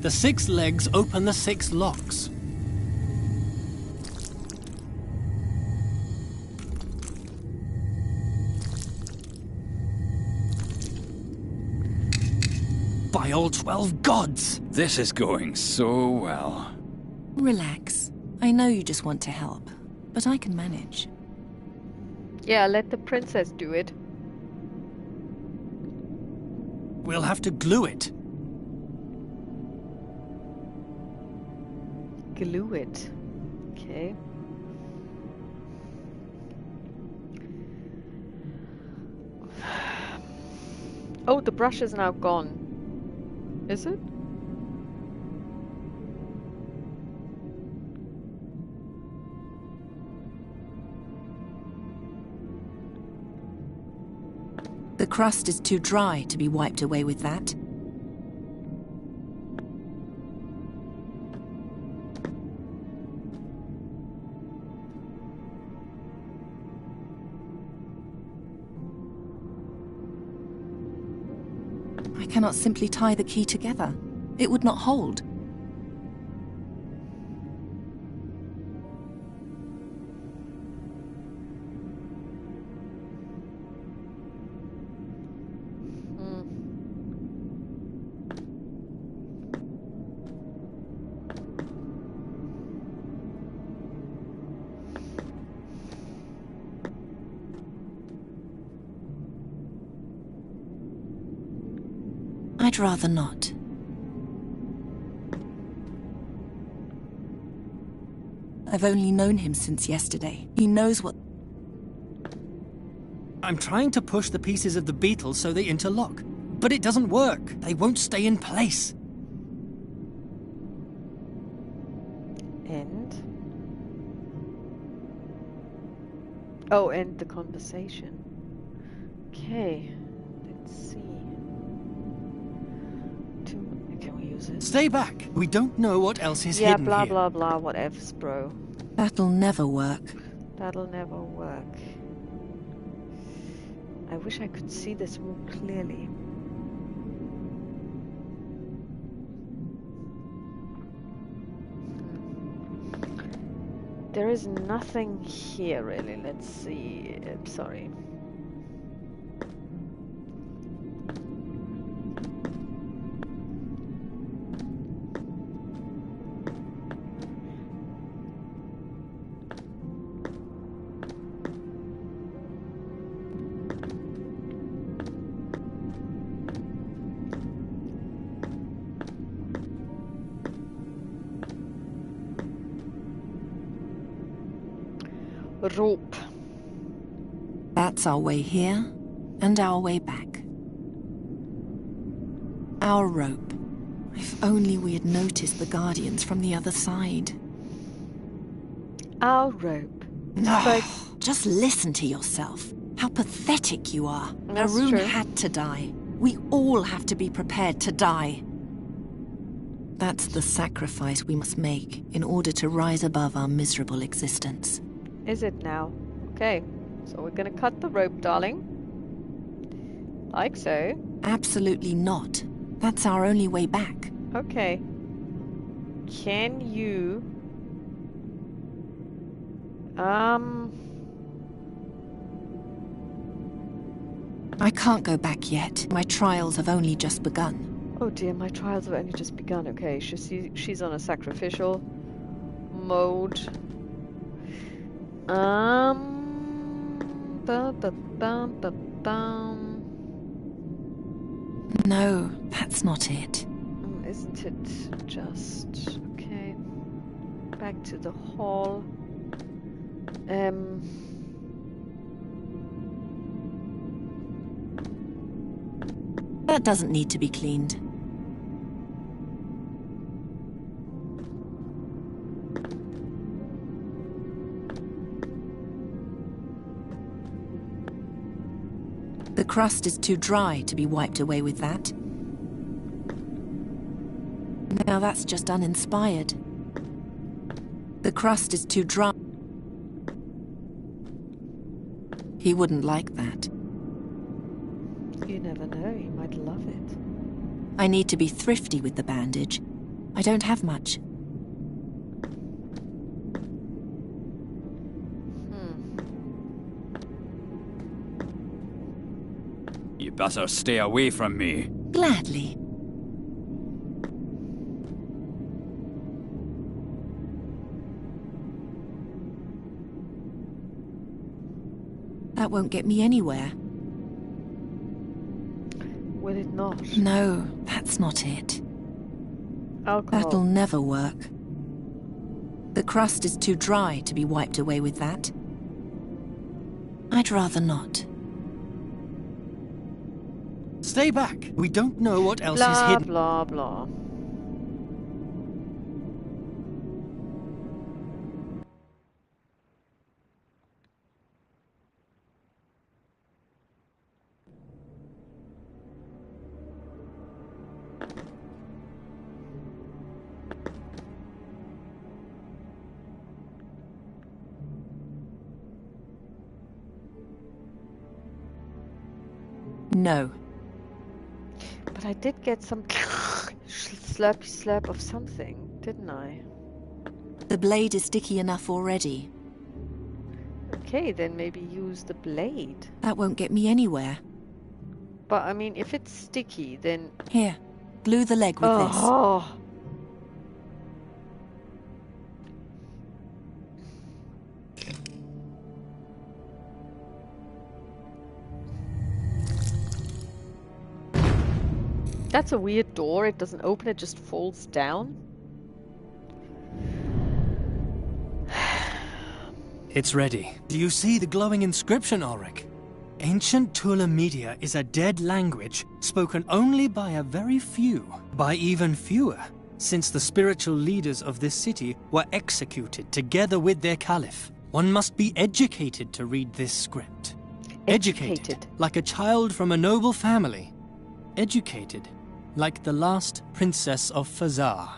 The 6 legs open the 6 locks. By all 12 gods! This is going so well. Relax. I know you just want to help, but I can manage. Yeah, let the princess do it. We'll have to glue it. Glue it. Okay. Oh, the brush is now gone. Is it? The crust is too dry to be wiped away with that. I cannot simply tie the key together. It would not hold. I'd rather not. I've only known him since yesterday. He knows what... I'm trying to push the pieces of the beetle so they interlock, but it doesn't work. They won't stay in place. End. Oh, end the conversation. Okay, let's see. Can we use it? Stay back. We don't know what else is Yeah, hidden blah here. blah blah, whatevs, bro. That'll never work. That'll never work. I wish I could see this more clearly. There is nothing here really. Let's see. Sorry. Rope. That's our way here, and our way back. Our rope. If only we had noticed the Guardians from the other side. Our rope. Oh, just listen to yourself. How pathetic you are. That's Arun true. had to die. We all have to be prepared to die. That's the sacrifice we must make in order to rise above our miserable existence. Is it now? Okay, so we're gonna cut the rope, darling. Like so. Absolutely not. That's our only way back. Okay. Can you... I can't go back yet. My trials have only just begun. Oh dear, my trials have only just begun. Okay, she's on a sacrificial mode. No, that's not it. Isn't it just... Okay. Back to the hall. That doesn't need to be cleaned. The crust is too dry to be wiped away with that. Now that's just uninspired. The crust is too dry. He wouldn't like that. You never know, he might love it. I need to be thrifty with the bandage. I don't have much. You better stay away from me. Gladly. That won't get me anywhere. Will it not? No, that's not it. Alcohol. That'll never work. The crust is too dry to be wiped away with that. I'd rather not. Stay back. We don't know what else is Blah, hidden. blah, blah. No. But I did get some slurpy slurp of something, didn't I? The blade is sticky enough already. Okay, then maybe use the blade. That won't get me anywhere. But I mean, if it's sticky, then... Here, glue the leg with this. Oh! That's a weird door. It doesn't open, it just falls down. It's ready. Do you see the glowing inscription, Ulrich? Ancient Tula Media is a dead language spoken only by a very few, by even fewer. since the spiritual leaders of this city were executed together with their caliph. One must be educated to read this script. Educated like a child from a noble family. Educated like the last princess of Fazar.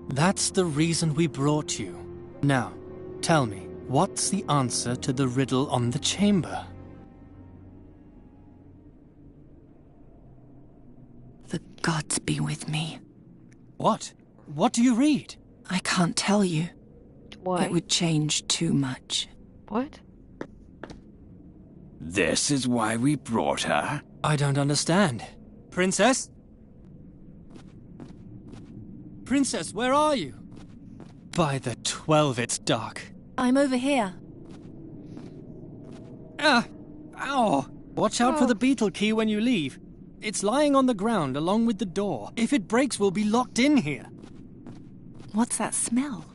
That's the reason we brought you. Now, tell me, what's the answer to the riddle on the chamber? The gods be with me. What? What do you read? I can't tell you. Why? It would change too much. What? This is why we brought her? I don't understand. Princess? Princess, where are you? By the 12, it's dark. I'm over here. Ah! Ow! Watch out for the beetle key when you leave. It's lying on the ground along with the door. If it breaks, we'll be locked in here. What's that smell?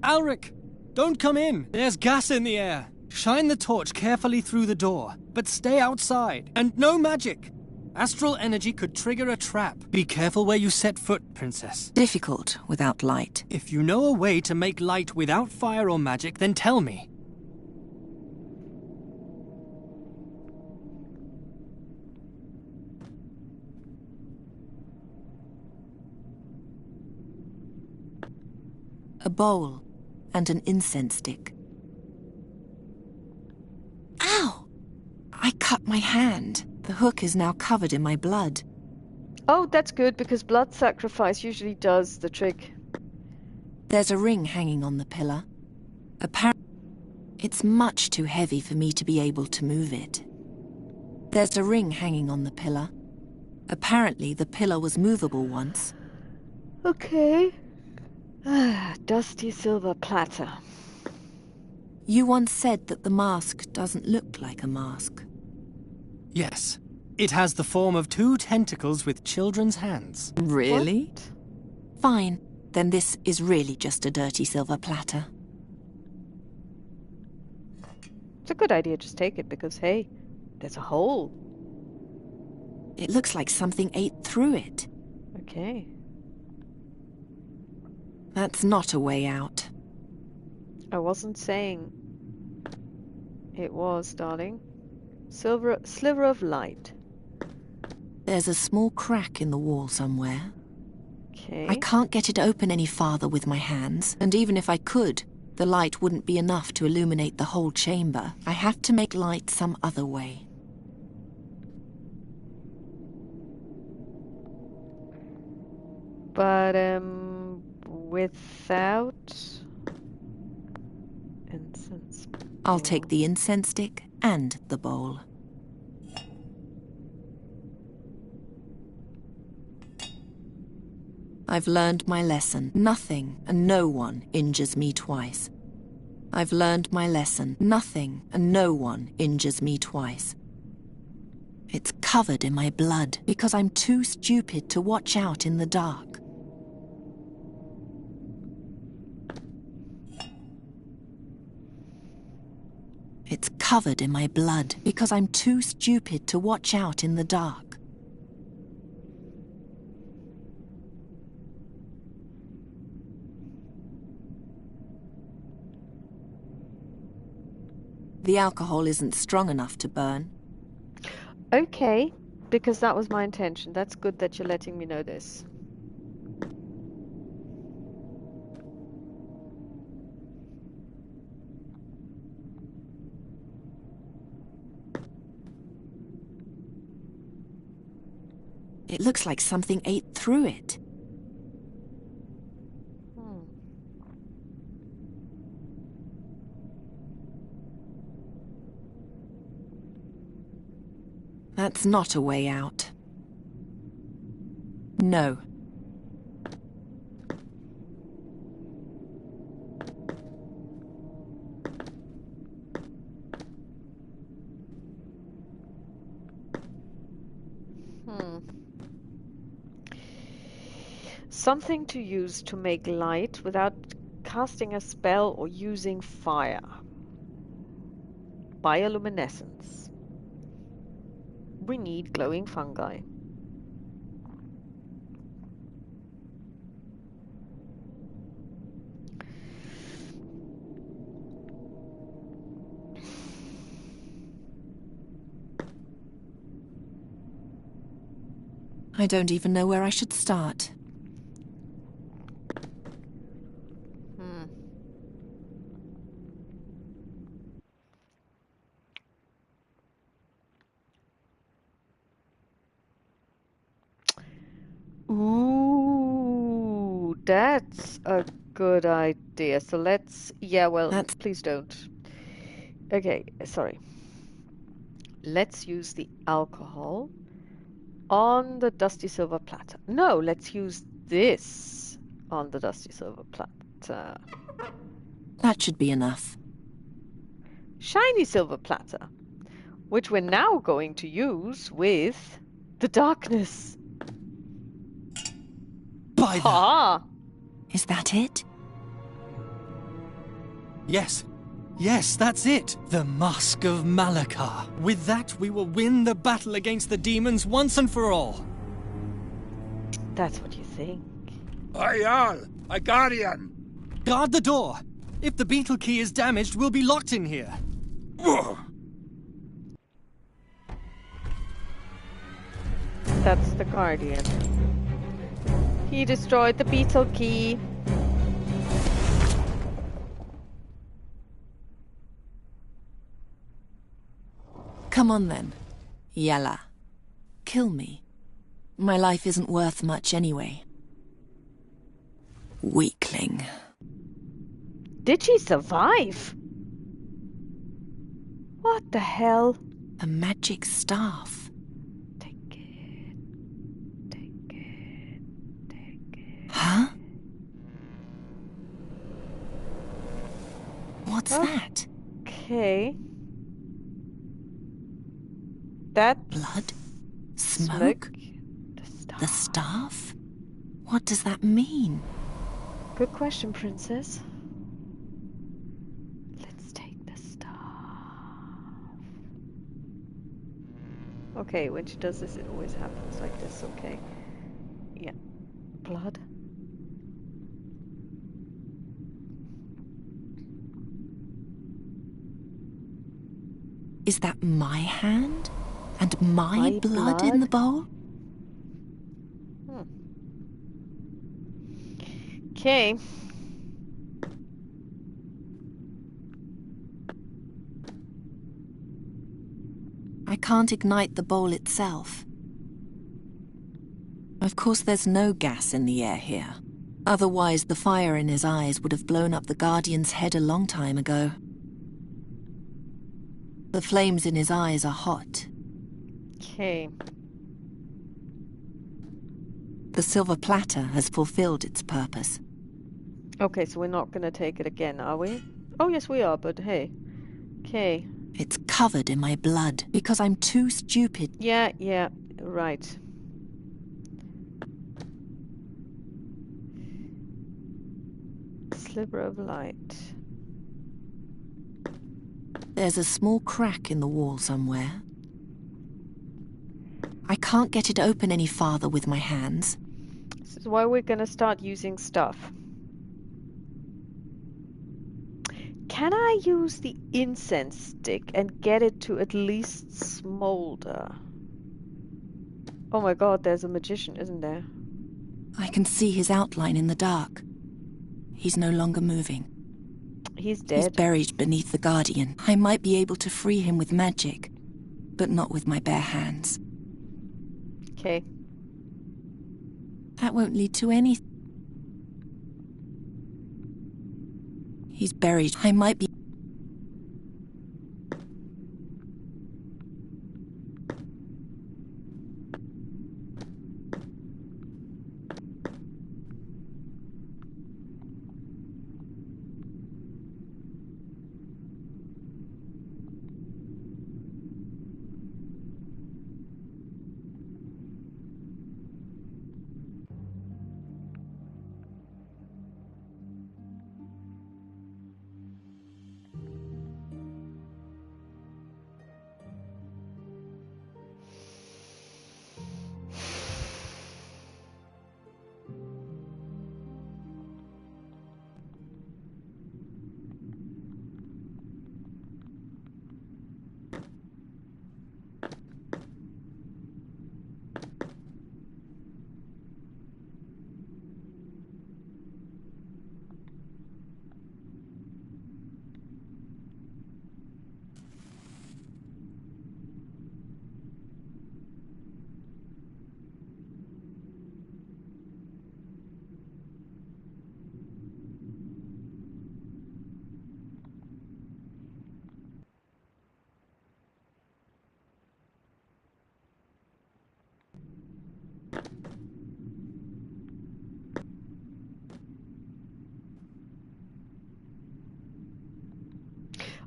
Alric! Don't come in! There's gas in the air! Shine the torch carefully through the door, but stay outside. And no magic! Astral energy could trigger a trap. Be careful where you set foot, Princess. Difficult without light. If you know a way to make light without fire or magic, then tell me. A bowl and an incense stick. Ow! I cut my hand. The hook is now covered in my blood. Oh, that's good, because blood sacrifice usually does the trick. There's a ring hanging on the pillar. Apparently, it's much too heavy for me to be able to move it. There's a ring hanging on the pillar. Apparently, the pillar was movable once. Okay. Dusty silver platter. You once said that the mask doesn't look like a mask. Yes. It has the form of 2 tentacles with children's hands. Really? What? Fine. Then this is really just a dirty silver platter. It's a good idea, just take it, because hey, there's a hole. It looks like something ate through it. Okay. That's not a way out. I wasn't saying it was, darling. Sliver of light. There's a small crack in the wall somewhere. Okay. I can't get it open any farther with my hands, and even if I could, the light wouldn't be enough to illuminate the whole chamber. I have to make light some other way. But, without incense. I'll take the incense stick and the bowl. I've learned my lesson. Nothing and no one injures me twice. I've learned my lesson. Nothing and no one injures me twice. It's covered in my blood because I'm too stupid to watch out in the dark. It's covered in my blood because I'm too stupid to watch out in the dark. The alcohol isn't strong enough to burn. Okay, because that was my intention. That's good that you're letting me know this. It looks like something ate through it. That's not a way out. No. Something to use to make light without casting a spell or using fire. Bioluminescence. We need glowing fungi. I don't even know where I should start. Ooh, that's a good idea. So let's, yeah, well, That's- please don't. Okay, sorry. Let's use the alcohol on the dusty silver platter. No, let's use this on the dusty silver platter. That should be enough. Shiny silver platter, which we're now going to use with the darkness. By the... Ha! Is that it? Yes. Yes, that's it. The Mask of Malakar. With that, we will win the battle against the demons once and for all. That's what you think. Ayal, a guardian. Guard the door. If the beetle key is damaged, we'll be locked in here. That's the Guardian. He destroyed the beetle key. Come on then. Yalla. Kill me. My life isn't worth much anyway. Weakling. Did she survive? What the hell? A magic staff. Take it. Take it. Take it. Huh? What's that? Okay. That Blood? Smoke? The staff? What does that mean? Good question, Princess. Let's take the staff. Okay, when she does this, it always happens like this, okay. Yeah. Blood. Is that my hand? And my My blood in the bowl? Okay. I can't ignite the bowl itself. Of course, there's no gas in the air here. Otherwise, the fire in his eyes would have blown up the Guardian's head a long time ago. The flames in his eyes are hot. Okay. The silver platter has fulfilled its purpose. Okay, so we're not gonna take it again, are we? Oh, yes, we are, but hey. Okay. It's covered in my blood because I'm too stupid. Yeah, right. Sliver of light. There's a small crack in the wall somewhere. I can't get it open any farther with my hands. This is why we're gonna start using stuff. Can I use the incense stick and get it to at least smolder? Oh my god, there's a magician, isn't there? I can see his outline in the dark. He's no longer moving. He's He's dead. buried beneath the Guardian. I might be able to free him with magic, but not with my bare hands. Okay. That won't lead to anything. He's buried. I might be...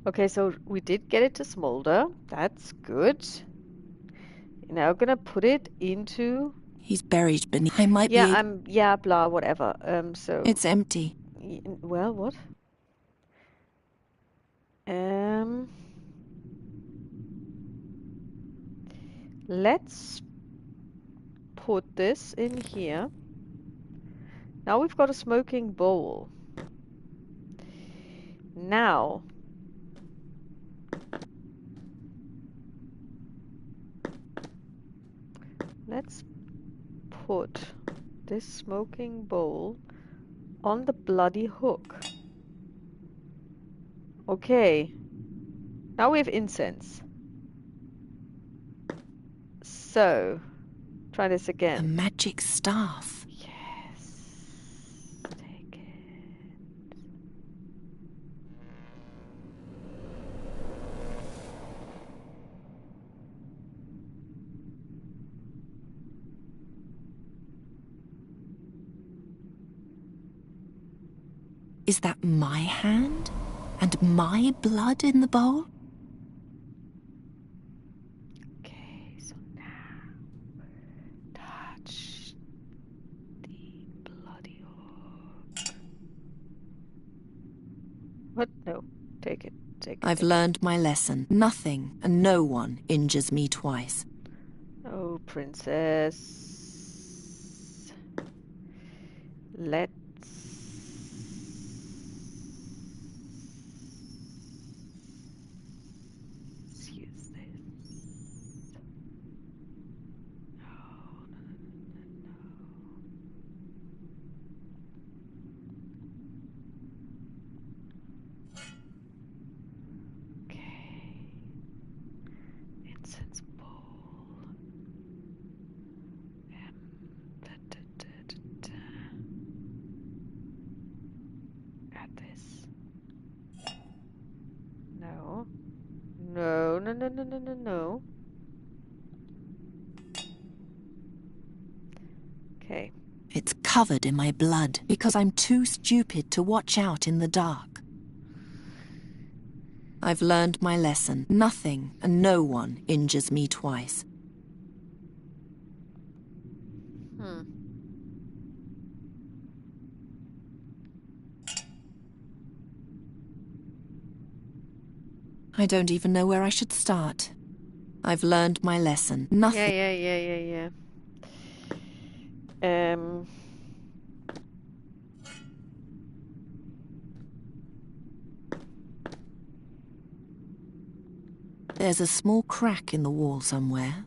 Okay, so we did get it to smolder. That's good. Now gonna put it into... He's buried beneath. I might be able... yeah, blah, whatever. So... It's empty. Well, what? Let's put this in here. Now we've got a smoking bowl. Now... let's put this smoking bowl on the bloody hook. Okay. Now we have incense. So, try this again. A magic staff. Yes. Take it. Is that my hand? And my blood in the bowl? Okay, so now touch the bloody hook. What? No. Take it. Take it. I've learned my lesson. Nothing and no one injures me twice. Oh, princess. Let's use this. Okay. Incense bowl. Add this. No. No, no, no, no, no, no, no. Okay. It's covered in my blood because I'm too stupid to watch out in the dark. I've learned my lesson. Nothing and no one injures me twice. I don't even know where I should start. I've learned my lesson. Nothing. Yeah. There's a small crack in the wall somewhere.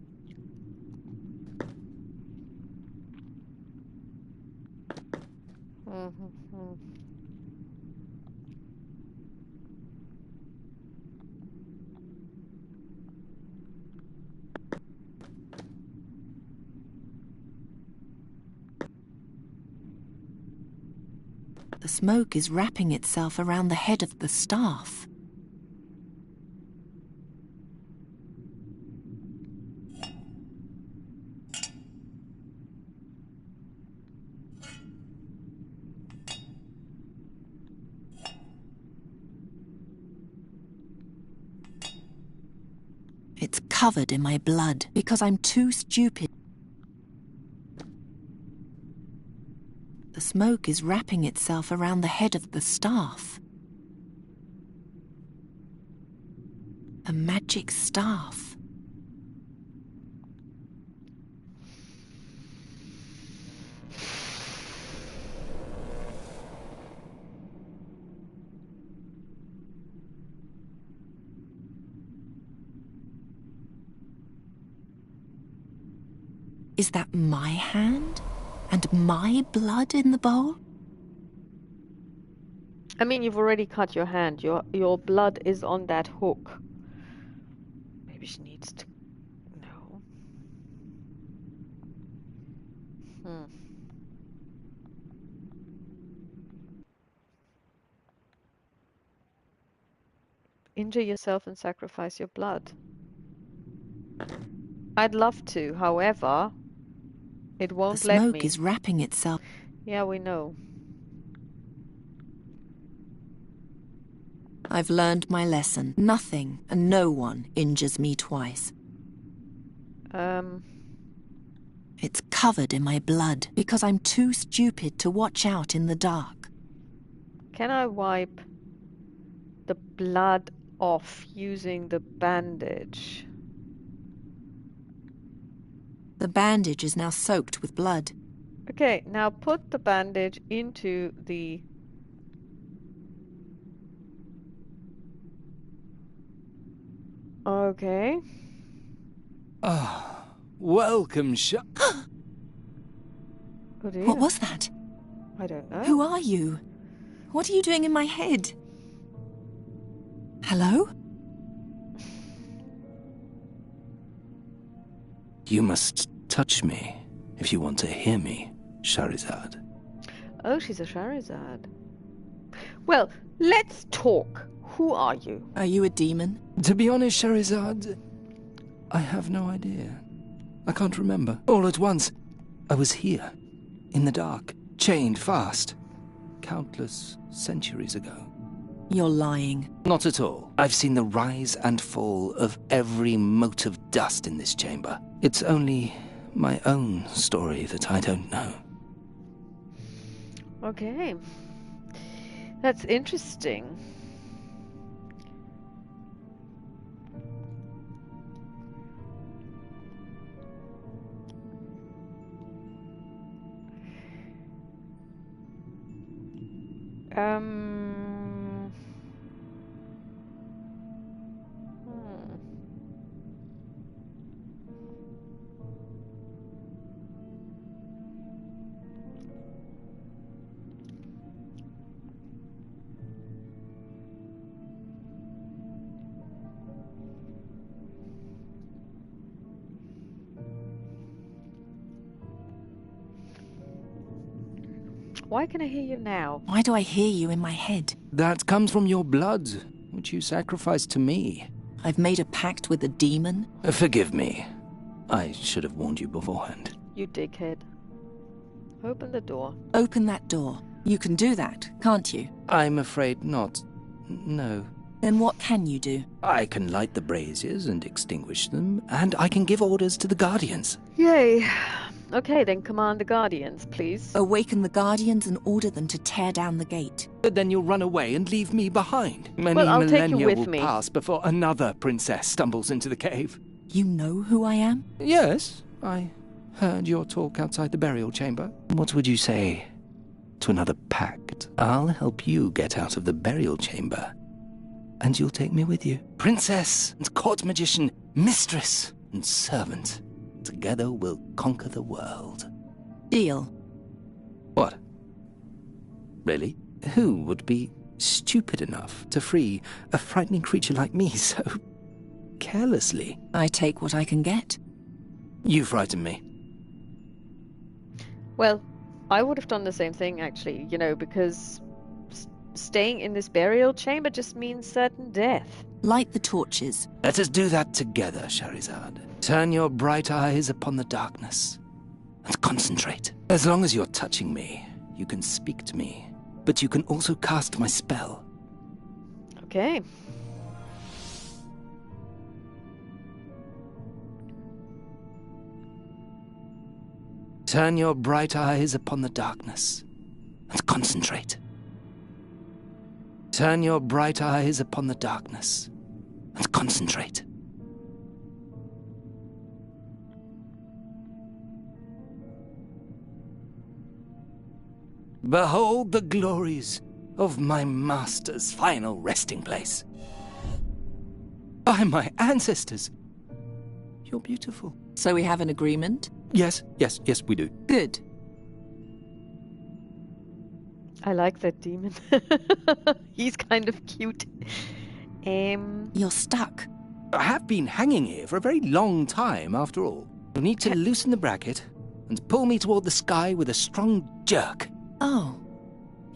The smoke is wrapping itself around the head of the staff. It's covered in my blood because I'm too stupid. The smoke is wrapping itself around the head of the staff. A magic staff. Is that my hand? And my blood in the bowl? I mean, you've already cut your hand. Your blood is on that hook. Maybe she needs to... No. Injure yourself and sacrifice your blood. I'd love to, however, it won't let me. The smoke is wrapping itself. Yeah, we know. I've learned my lesson. Nothing and no one injures me twice. It's covered in my blood because I'm too stupid to watch out in the dark. Can I wipe the blood off using the bandage? The bandage is now soaked with blood. Okay, now put the bandage into the... Okay. Ah, welcome, Oh dear. What was that? I don't know. Who are you? What are you doing in my head? Hello? You must touch me if you want to hear me, Charizard. Oh, she's a Charizard. Well, let's talk. Who are you? Are you a demon? To be honest, Charizard, I have no idea. I can't remember. All at once, I was here, in the dark, chained fast, countless centuries ago. You're lying. Not at all. I've seen the rise and fall of every mote of dust in this chamber. It's only my own story that I don't know. Okay. That's interesting. Hmm. Why can I hear you now? Why do I hear you in my head? That comes from your blood, which you sacrificed to me. I've made a pact with a demon. Forgive me. I should have warned you beforehand. You dickhead. Open the door. Open that door. You can do that, can't you? I'm afraid not. No. Then what can you do? I can light the braziers and extinguish them, and I can give orders to the Guardians. Yay. Okay, then command the Guardians, please. Awaken the Guardians and order them to tear down the gate. But then you'll run away and leave me behind. Many Well, I'll take you millennia with will me. pass before another princess stumbles into the cave. You know who I am? Yes, I heard your talk outside the burial chamber. What would you say to another pact? I'll help you get out of the burial chamber, and you'll take me with you. Princess and court magician, mistress and servant. Together we'll conquer the world. Deal. What? Really? Who would be stupid enough to free a frightening creature like me so carelessly? I take what I can get. You frighten me. Well, I would have done the same thing, actually, you know, because staying in this burial chamber just means certain death. Light the torches. Let us do that together, Charizard. Turn your bright eyes upon the darkness and concentrate. As long as you're touching me, you can speak to me, but you can also cast my spell. Okay. Turn your bright eyes upon the darkness and concentrate. Turn your bright eyes upon the darkness and concentrate. Behold the glories of my master's final resting place. By my ancestors, you're beautiful. So we have an agreement? Yes, we do. Good. I like that demon. He's kind of cute. You're stuck. I have been hanging here for a very long time, after all. You'll need to loosen the bracket and pull me toward the sky with a strong jerk. Oh.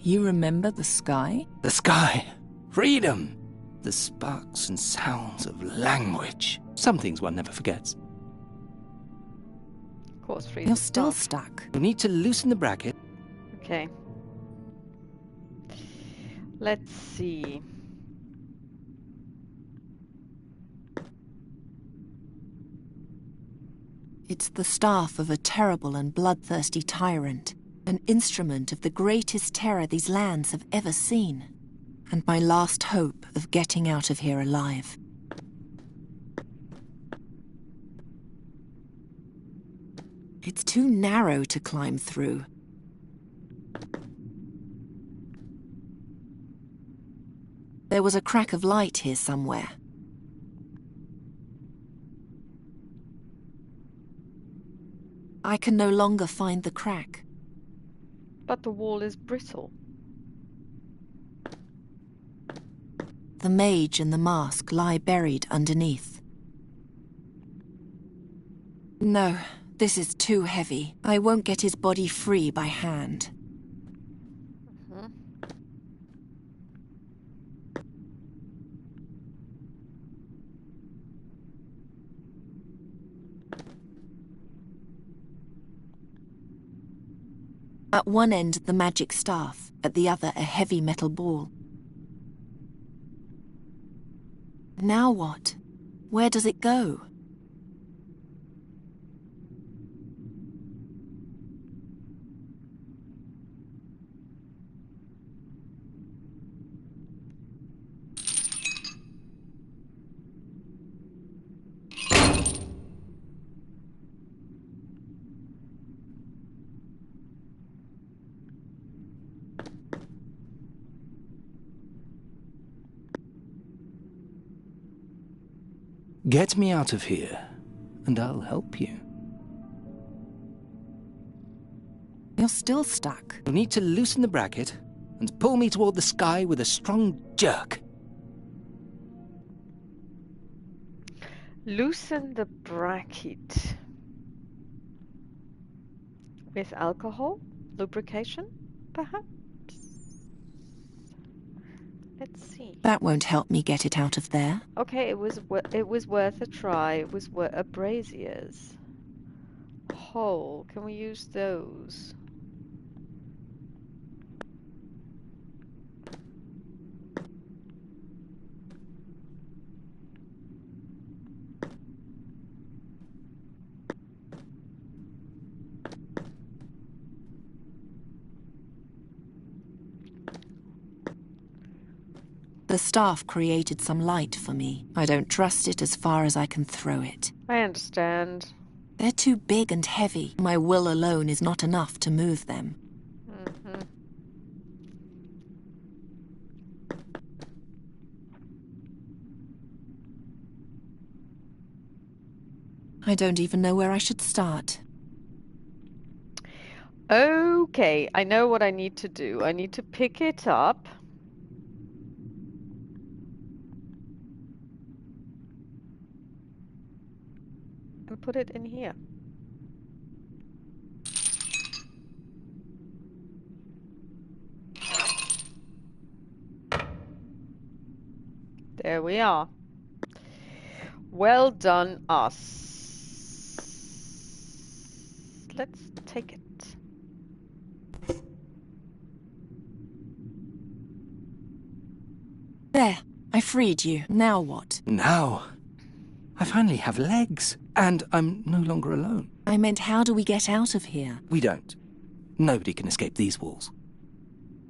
You remember the sky? The sky. Freedom. The sparks and sounds of language. Some things one never forgets. Of course, freedom. You're still stuck. You'll need to loosen the bracket. Okay. Let's see. It's the staff of a terrible and bloodthirsty tyrant, an instrument of the greatest terror these lands have ever seen, and my last hope of getting out of here alive. It's too narrow to climb through. There was a crack of light here somewhere. I can no longer find the crack. But the wall is brittle. The mage and the mask lie buried underneath. No, this is too heavy. I won't get his body free by hand. At one end, the magic staff, at the other, a heavy metal ball. Now what? Where does it go? Get me out of here, and I'll help you. You're still stuck. You'll need to loosen the bracket and pull me toward the sky with a strong jerk. Loosen the bracket. With alcohol? Lubrication, perhaps? Let's see. That won't help me get it out of there. Okay, it was worth a try. It was a braziers. Hole. Can we use those? The staff created some light for me. I don't trust it as far as I can throw it. I understand. They're too big and heavy. My will alone is not enough to move them. I don't even know where I should start. Okay, I know what I need to do. I need to pick it up. And put it in here. There we are. Well done, us. Let's take it. There, I freed you. Now what? Now, I finally have legs, and I'm no longer alone. I meant, how do we get out of here? We don't. Nobody can escape these walls.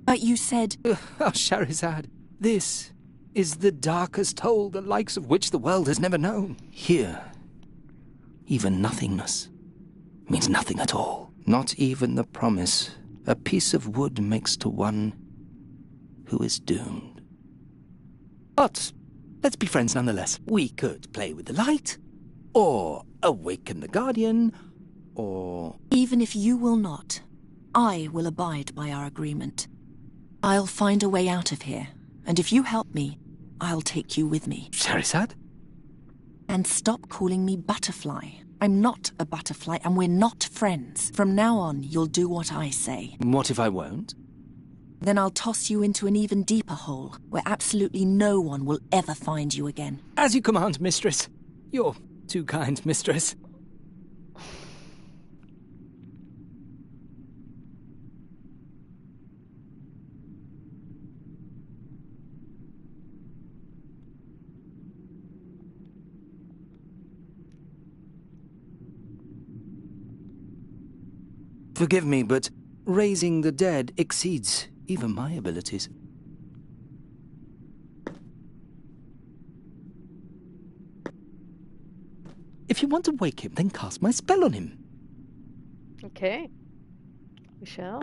But you said... Oh, Shahrazad, this is the darkest hole, the likes of which the world has never known. Here, even nothingness means nothing at all. Not even the promise a piece of wood makes to one who is doomed. But let's be friends nonetheless. We could play with the light, or awaken the Guardian, or... Even if you will not, I will abide by our agreement. I'll find a way out of here, and if you help me, I'll take you with me. Shahrazad? And stop calling me Butterfly. I'm not a butterfly, and we're not friends. From now on, you'll do what I say. What if I won't? Then I'll toss you into an even deeper hole, where absolutely no one will ever find you again. As you command, mistress. You're too kind, mistress. Forgive me, but raising the dead exceeds even my abilities. If you want to wake him, then cast my spell on him. Okay. We shall.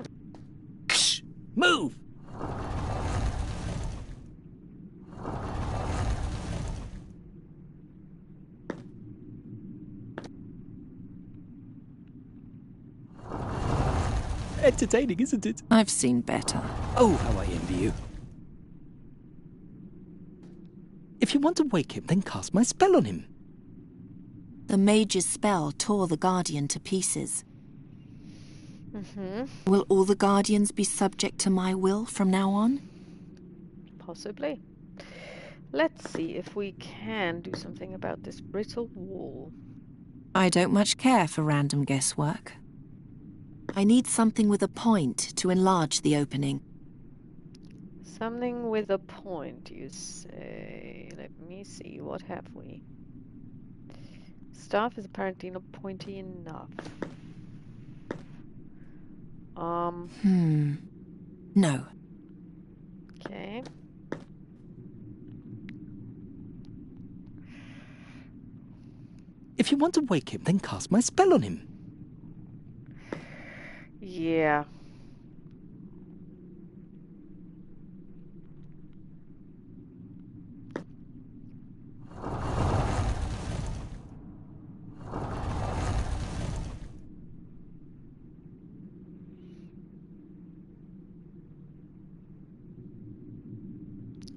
Move! Entertaining, isn't it? I've seen better. Oh, how I envy you. If you want to wake him, then cast my spell on him. The mage's spell tore the Guardian to pieces. Will all the Guardians be subject to my will from now on? Possibly. Let's see if we can do something about this brittle wall. I don't much care for random guesswork. I need something with a point to enlarge the opening. Something with a point, you say. Let me see, what have we? Staff is apparently not pointy enough. No. Okay. If you want to wake him, then cast my spell on him. Yeah.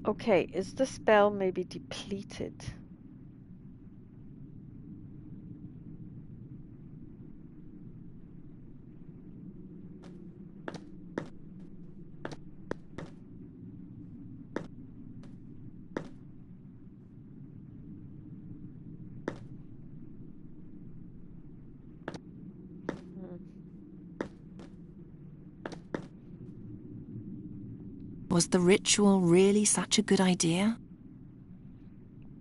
Okay, is the spell maybe depleted? Was the ritual really such a good idea?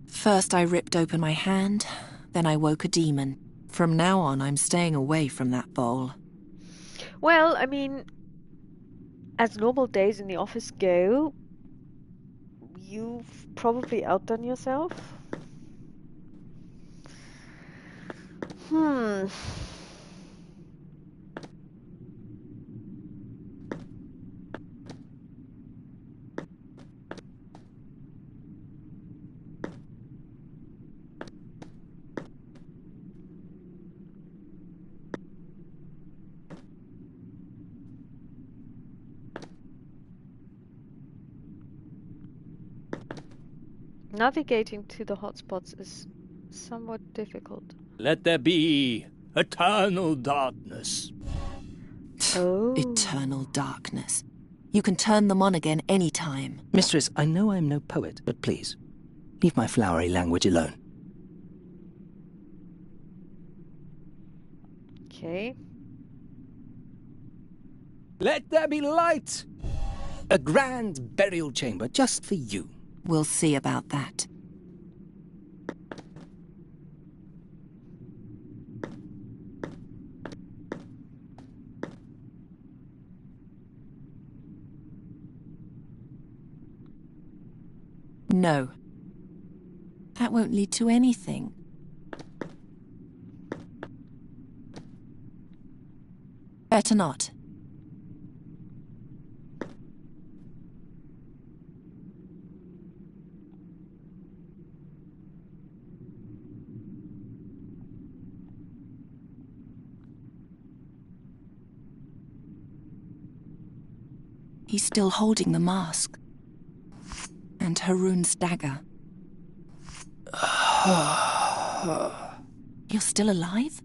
First I ripped open my hand, then I woke a demon. From now on, I'm staying away from that bowl. Well, I mean, as normal days in the office go, you've probably outdone yourself. Navigating to the hotspots is somewhat difficult. Let there be eternal darkness. Oh. Eternal darkness. You can turn them on again any time. Mistress, I know I'm no poet, but please, leave my flowery language alone. Okay. Let there be light! A grand burial chamber just for you. We'll see about that. No. That won't lead to anything. Better not. He's still holding the mask. And Haroon's dagger. You're still alive?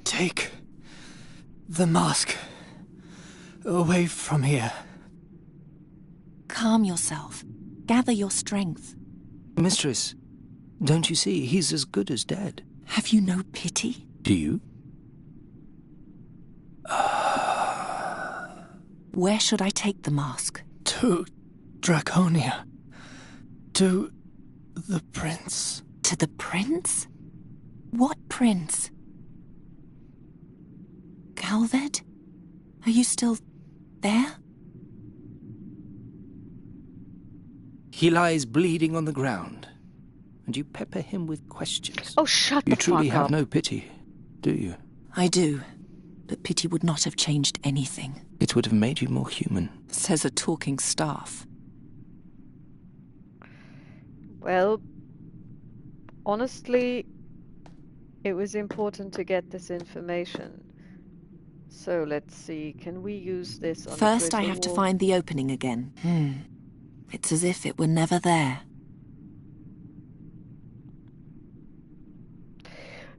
Take the mask away from here. Calm yourself. Gather your strength. Mistress, don't you see he's as good as dead? Have you no pity? Do you? Where should I take the mask? To Draconia. To the prince. To the prince? What prince? Alved? Are you still there? He lies bleeding on the ground, and you pepper him with questions. Oh, shut the You fuck truly have up. no pity, do you? I do, but pity would not have changed anything. It would have made you more human. Says a talking staff. Well, honestly, it was important to get this information. So let's see, can we use this on First, the I Great have to Wall? find the opening again. It's as if it were never there.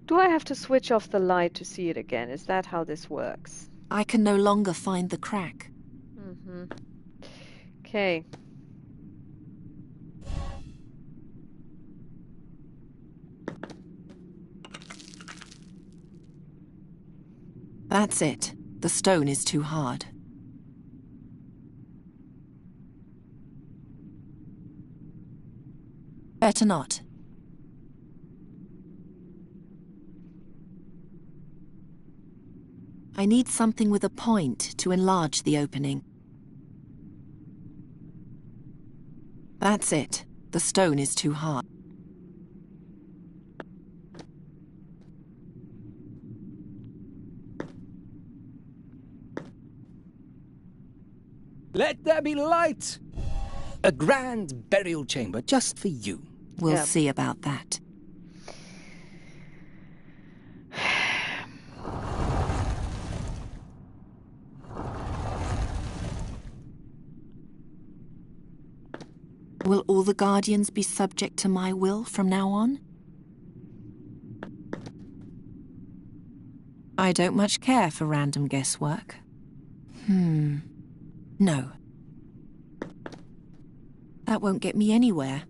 Do I have to switch off the light to see it again? Is that how this works? I can no longer find the crack. Mm-hmm. Okay. That's it. The stone is too hard. Better not. I need something with a point to enlarge the opening. That's it. The stone is too hard. Let there be light! A grand burial chamber just for you. We'll Yeah. see about that. Will all the Guardians be subject to my will from now on? I don't much care for random guesswork. No. That won't get me anywhere.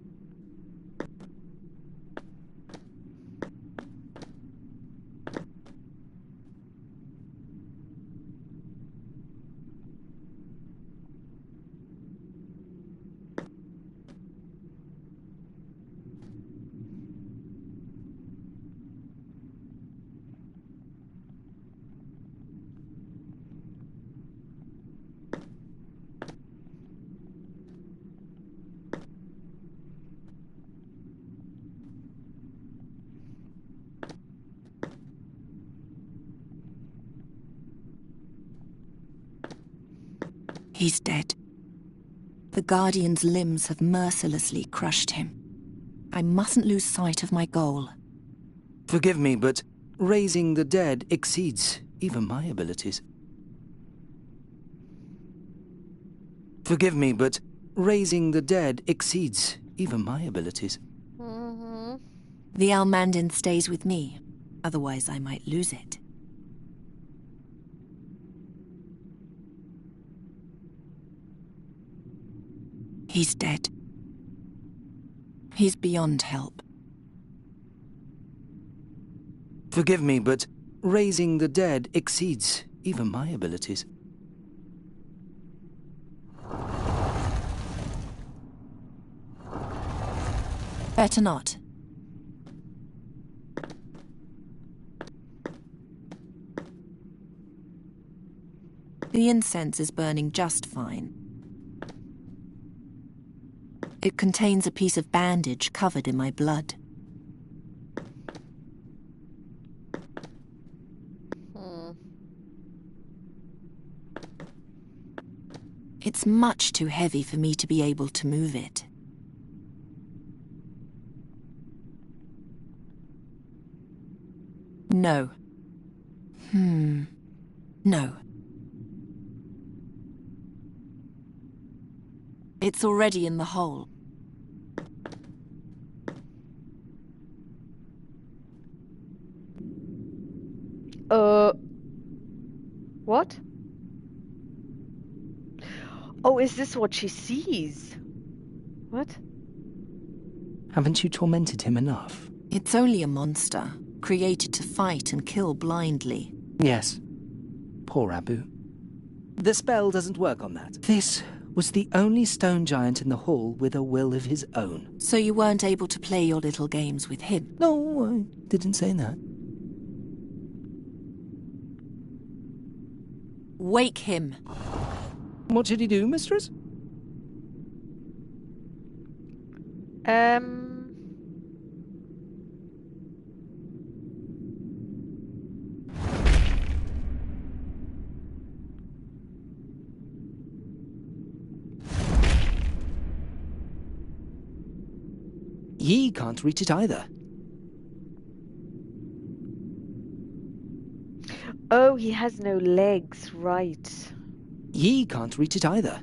He's dead. The Guardian's limbs have mercilessly crushed him. I mustn't lose sight of my goal. Forgive me, but raising the dead exceeds even my abilities. Forgive me, but raising the dead exceeds even my abilities. Mm-hmm. The Almandin stays with me, otherwise I might lose it. He's dead. He's beyond help. Forgive me, but raising the dead exceeds even my abilities. Better not. The incense is burning just fine. It contains a piece of bandage covered in my blood. It's much too heavy for me to be able to move it. No. No. It's already in the hole. What? Oh, is this what she sees? What? Haven't you tormented him enough? It's only a monster, created to fight and kill blindly. Yes. Poor Abu. The spell doesn't work on that. This was the only stone giant in the hall with a will of his own. So you weren't able to play your little games with him? No, I didn't say that. Wake him. What should he do, mistress? Ye can't reach it either. Oh, he has no legs, right. Ye can't reach it either.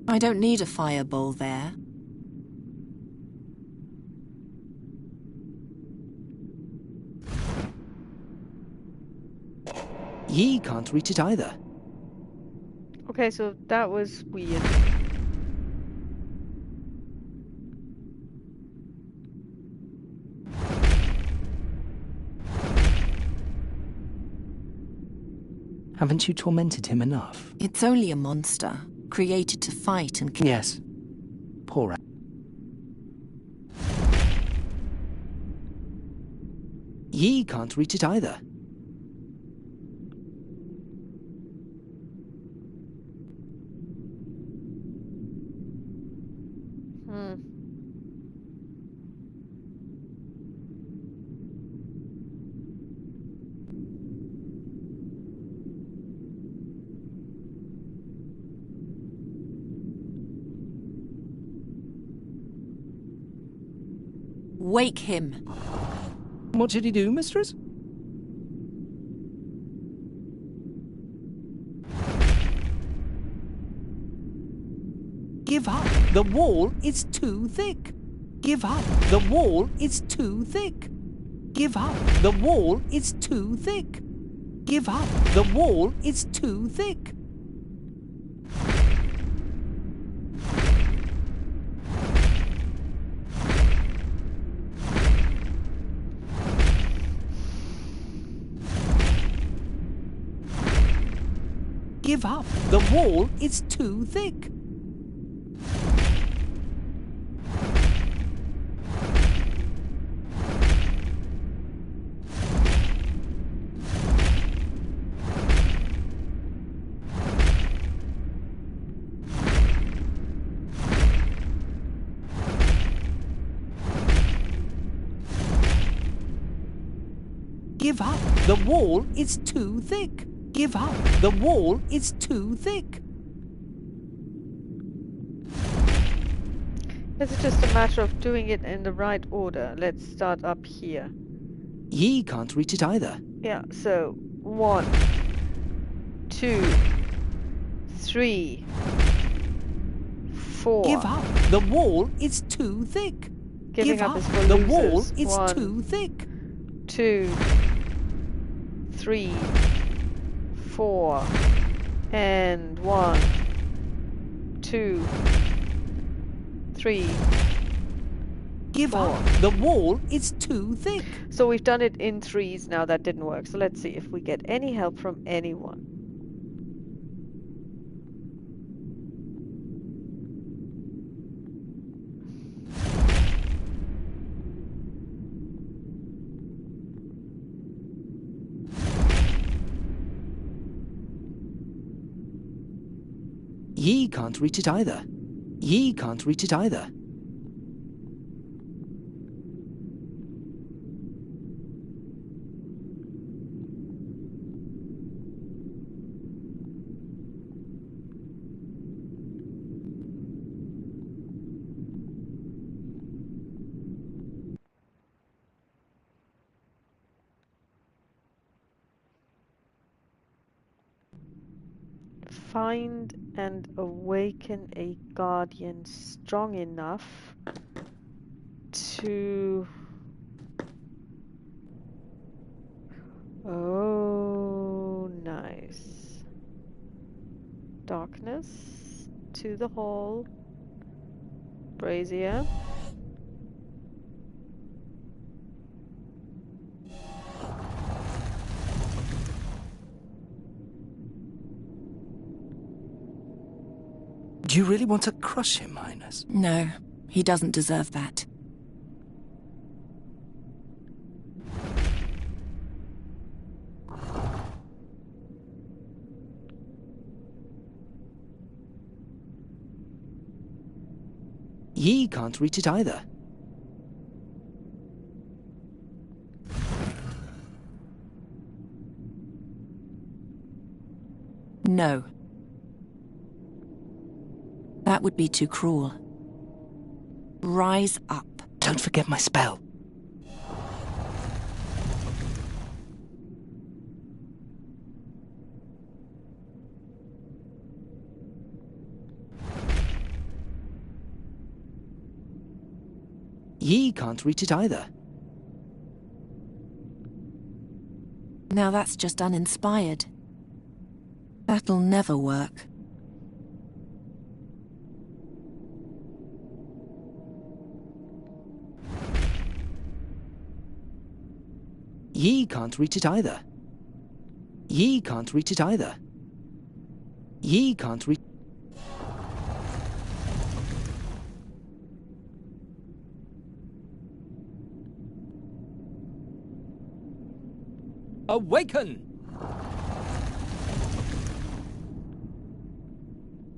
I don't need a fireball there. Ye can't reach it either. Okay, so that was weird. Haven't you tormented him enough? It's only a monster, created to fight and kill. Yes. Poor. Ye can't reach it either. Wake him. What should he do, mistress? Give up. The wall is too thick. Give up. The wall is too thick. Give up. The wall is too thick. Give up. The wall is too thick. Give up. The wall is too thick. Give up. The wall is too thick. Give up. The wall is too thick. It's just a matter of doing it in the right order. Let's start up here. Ye can't reach it either. Yeah, so 1, 2, 3, 4. Give up. The wall is too thick. Giving Give up up. is for The losers. wall is 1, too thick. 2, 3, 4, and 1, 2, 3. Give 4. up. The wall is too thick. So we've done it in threes now. That didn't work. So let's see if we get any help from anyone. Ye can't reach it either. Ye can't reach it either. Find and awaken a guardian strong enough to... Oh, nice. Darkness to the hall. Brazier. Do you really want to crush him, Highness? No, he doesn't deserve that. Ye can't reach it either. No. That would be too cruel. Rise up. Don't forget my spell. Ye can't reach it either. Now that's just uninspired. That'll never work. Ye can't reach it either. Ye can't reach it either. Ye can't reach... Awaken!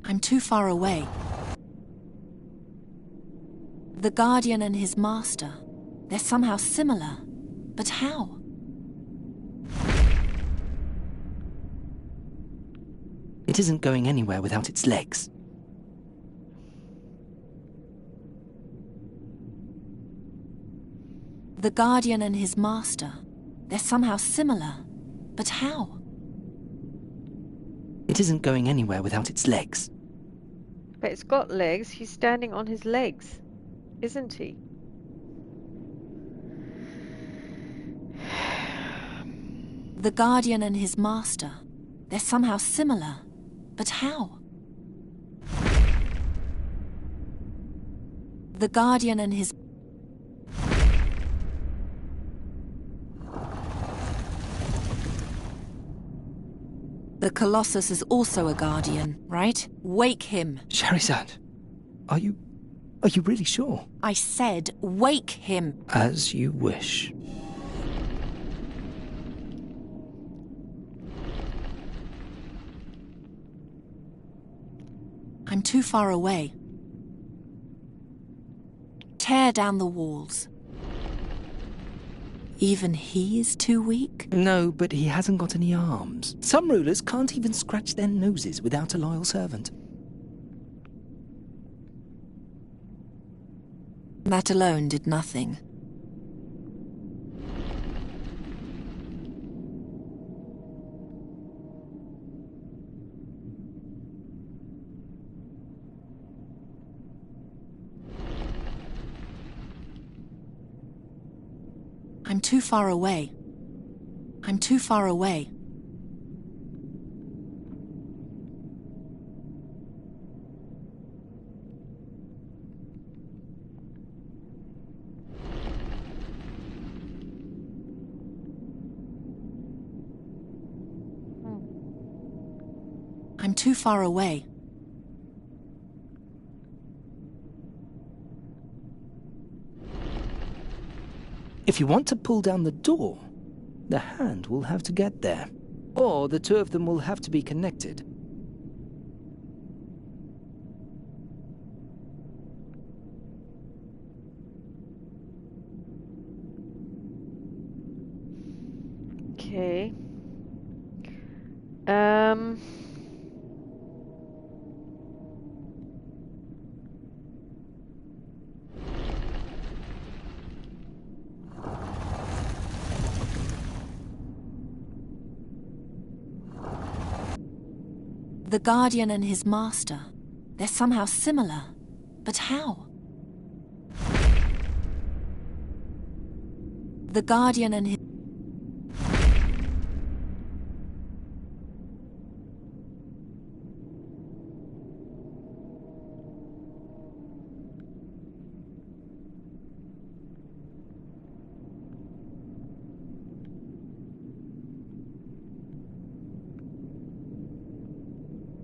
I'm too far away. The Guardian and his master, they're somehow similar. But how? It isn't going anywhere without its legs. The Guardian and his master, they're somehow similar. But how? It isn't going anywhere without its legs. But it's got legs. He's standing on his legs, isn't he? The Guardian and his master, they're somehow similar. But how? The Guardian and his... The Colossus is also a Guardian, right? Wake him. Charizard, are you really sure? I said wake him. As you wish. I'm too far away. Tear down the walls. Even he is too weak? No, but he hasn't got any arms. Some rulers can't even scratch their noses without a loyal servant. That alone did nothing. I'm too far away. I'm too far away. I'm too far away. If you want to pull down the door, the hand will have to get there. Or the two of them will have to be connected. Okay. The Guardian and his master, they're somehow similar. But how? The Guardian and his...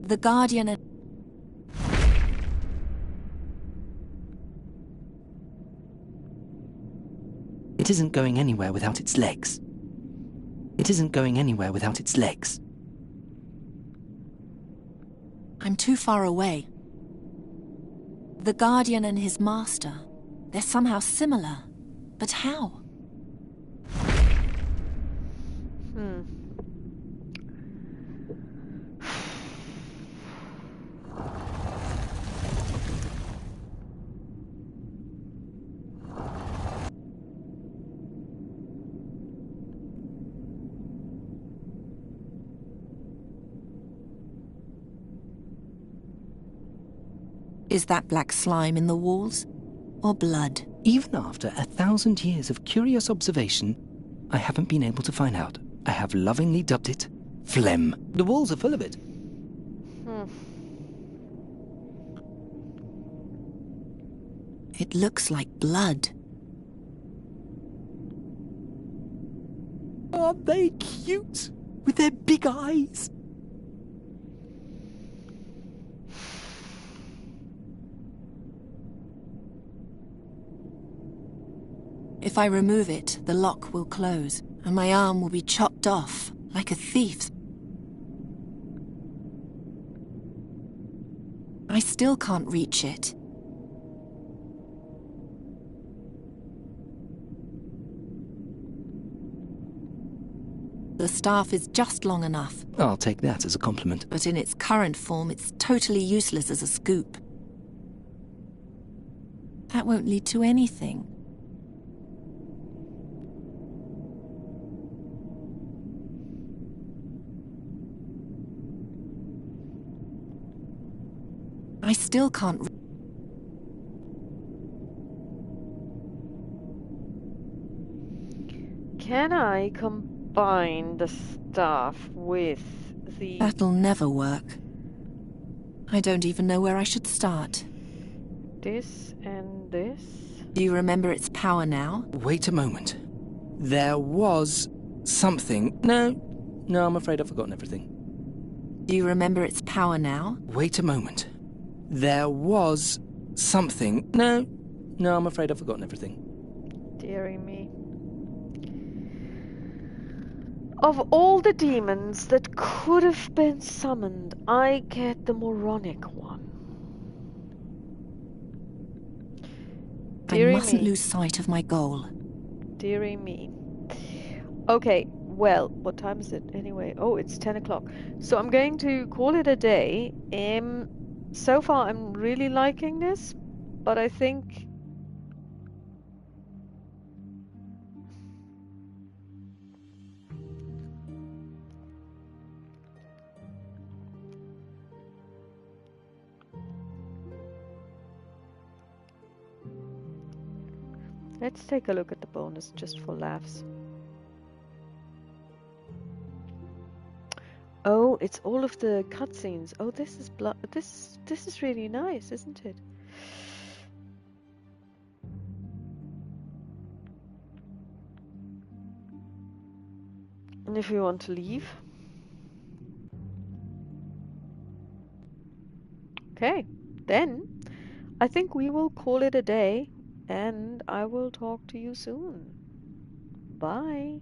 The Guardian and... It isn't going anywhere without its legs. It isn't going anywhere without its legs. I'm too far away. The Guardian and his master. They're somehow similar. But how? Is that black slime in the walls? Or blood? Even after 1,000 years of curious observation, I haven't been able to find out. I have lovingly dubbed it phlegm. The walls are full of it. It looks like blood. Aren't they cute? With their big eyes. If I remove it, the lock will close, and my arm will be chopped off, like a thief's. I still can't reach it. The staff is just long enough. I'll take that as a compliment. But in its current form, it's totally useless as a scoop. That won't lead to anything. I still can't... Can I combine the staff with the... That'll never work. I don't even know where I should start. this and this? Do you remember its power now? Wait a moment. There was something... No, I'm afraid I've forgotten everything. Do you remember its power now? Wait a moment. There was something... No, I'm afraid I've forgotten everything. Dearie me. Of all the demons that could have been summoned, I get the moronic one. Dearie I mustn't me. lose sight of my goal. Dearie me. Okay, well, what time is it anyway? Oh, it's 10 o'clock. So I'm going to call it a day. So far I'm really liking this, but I think... Let's take a look at the bonus just for laughs. Oh, it's all of the cutscenes. Oh, this is this is really nice, isn't it? And if we want to leave. Okay, then I think we will call it a day. And I will talk to you soon. Bye.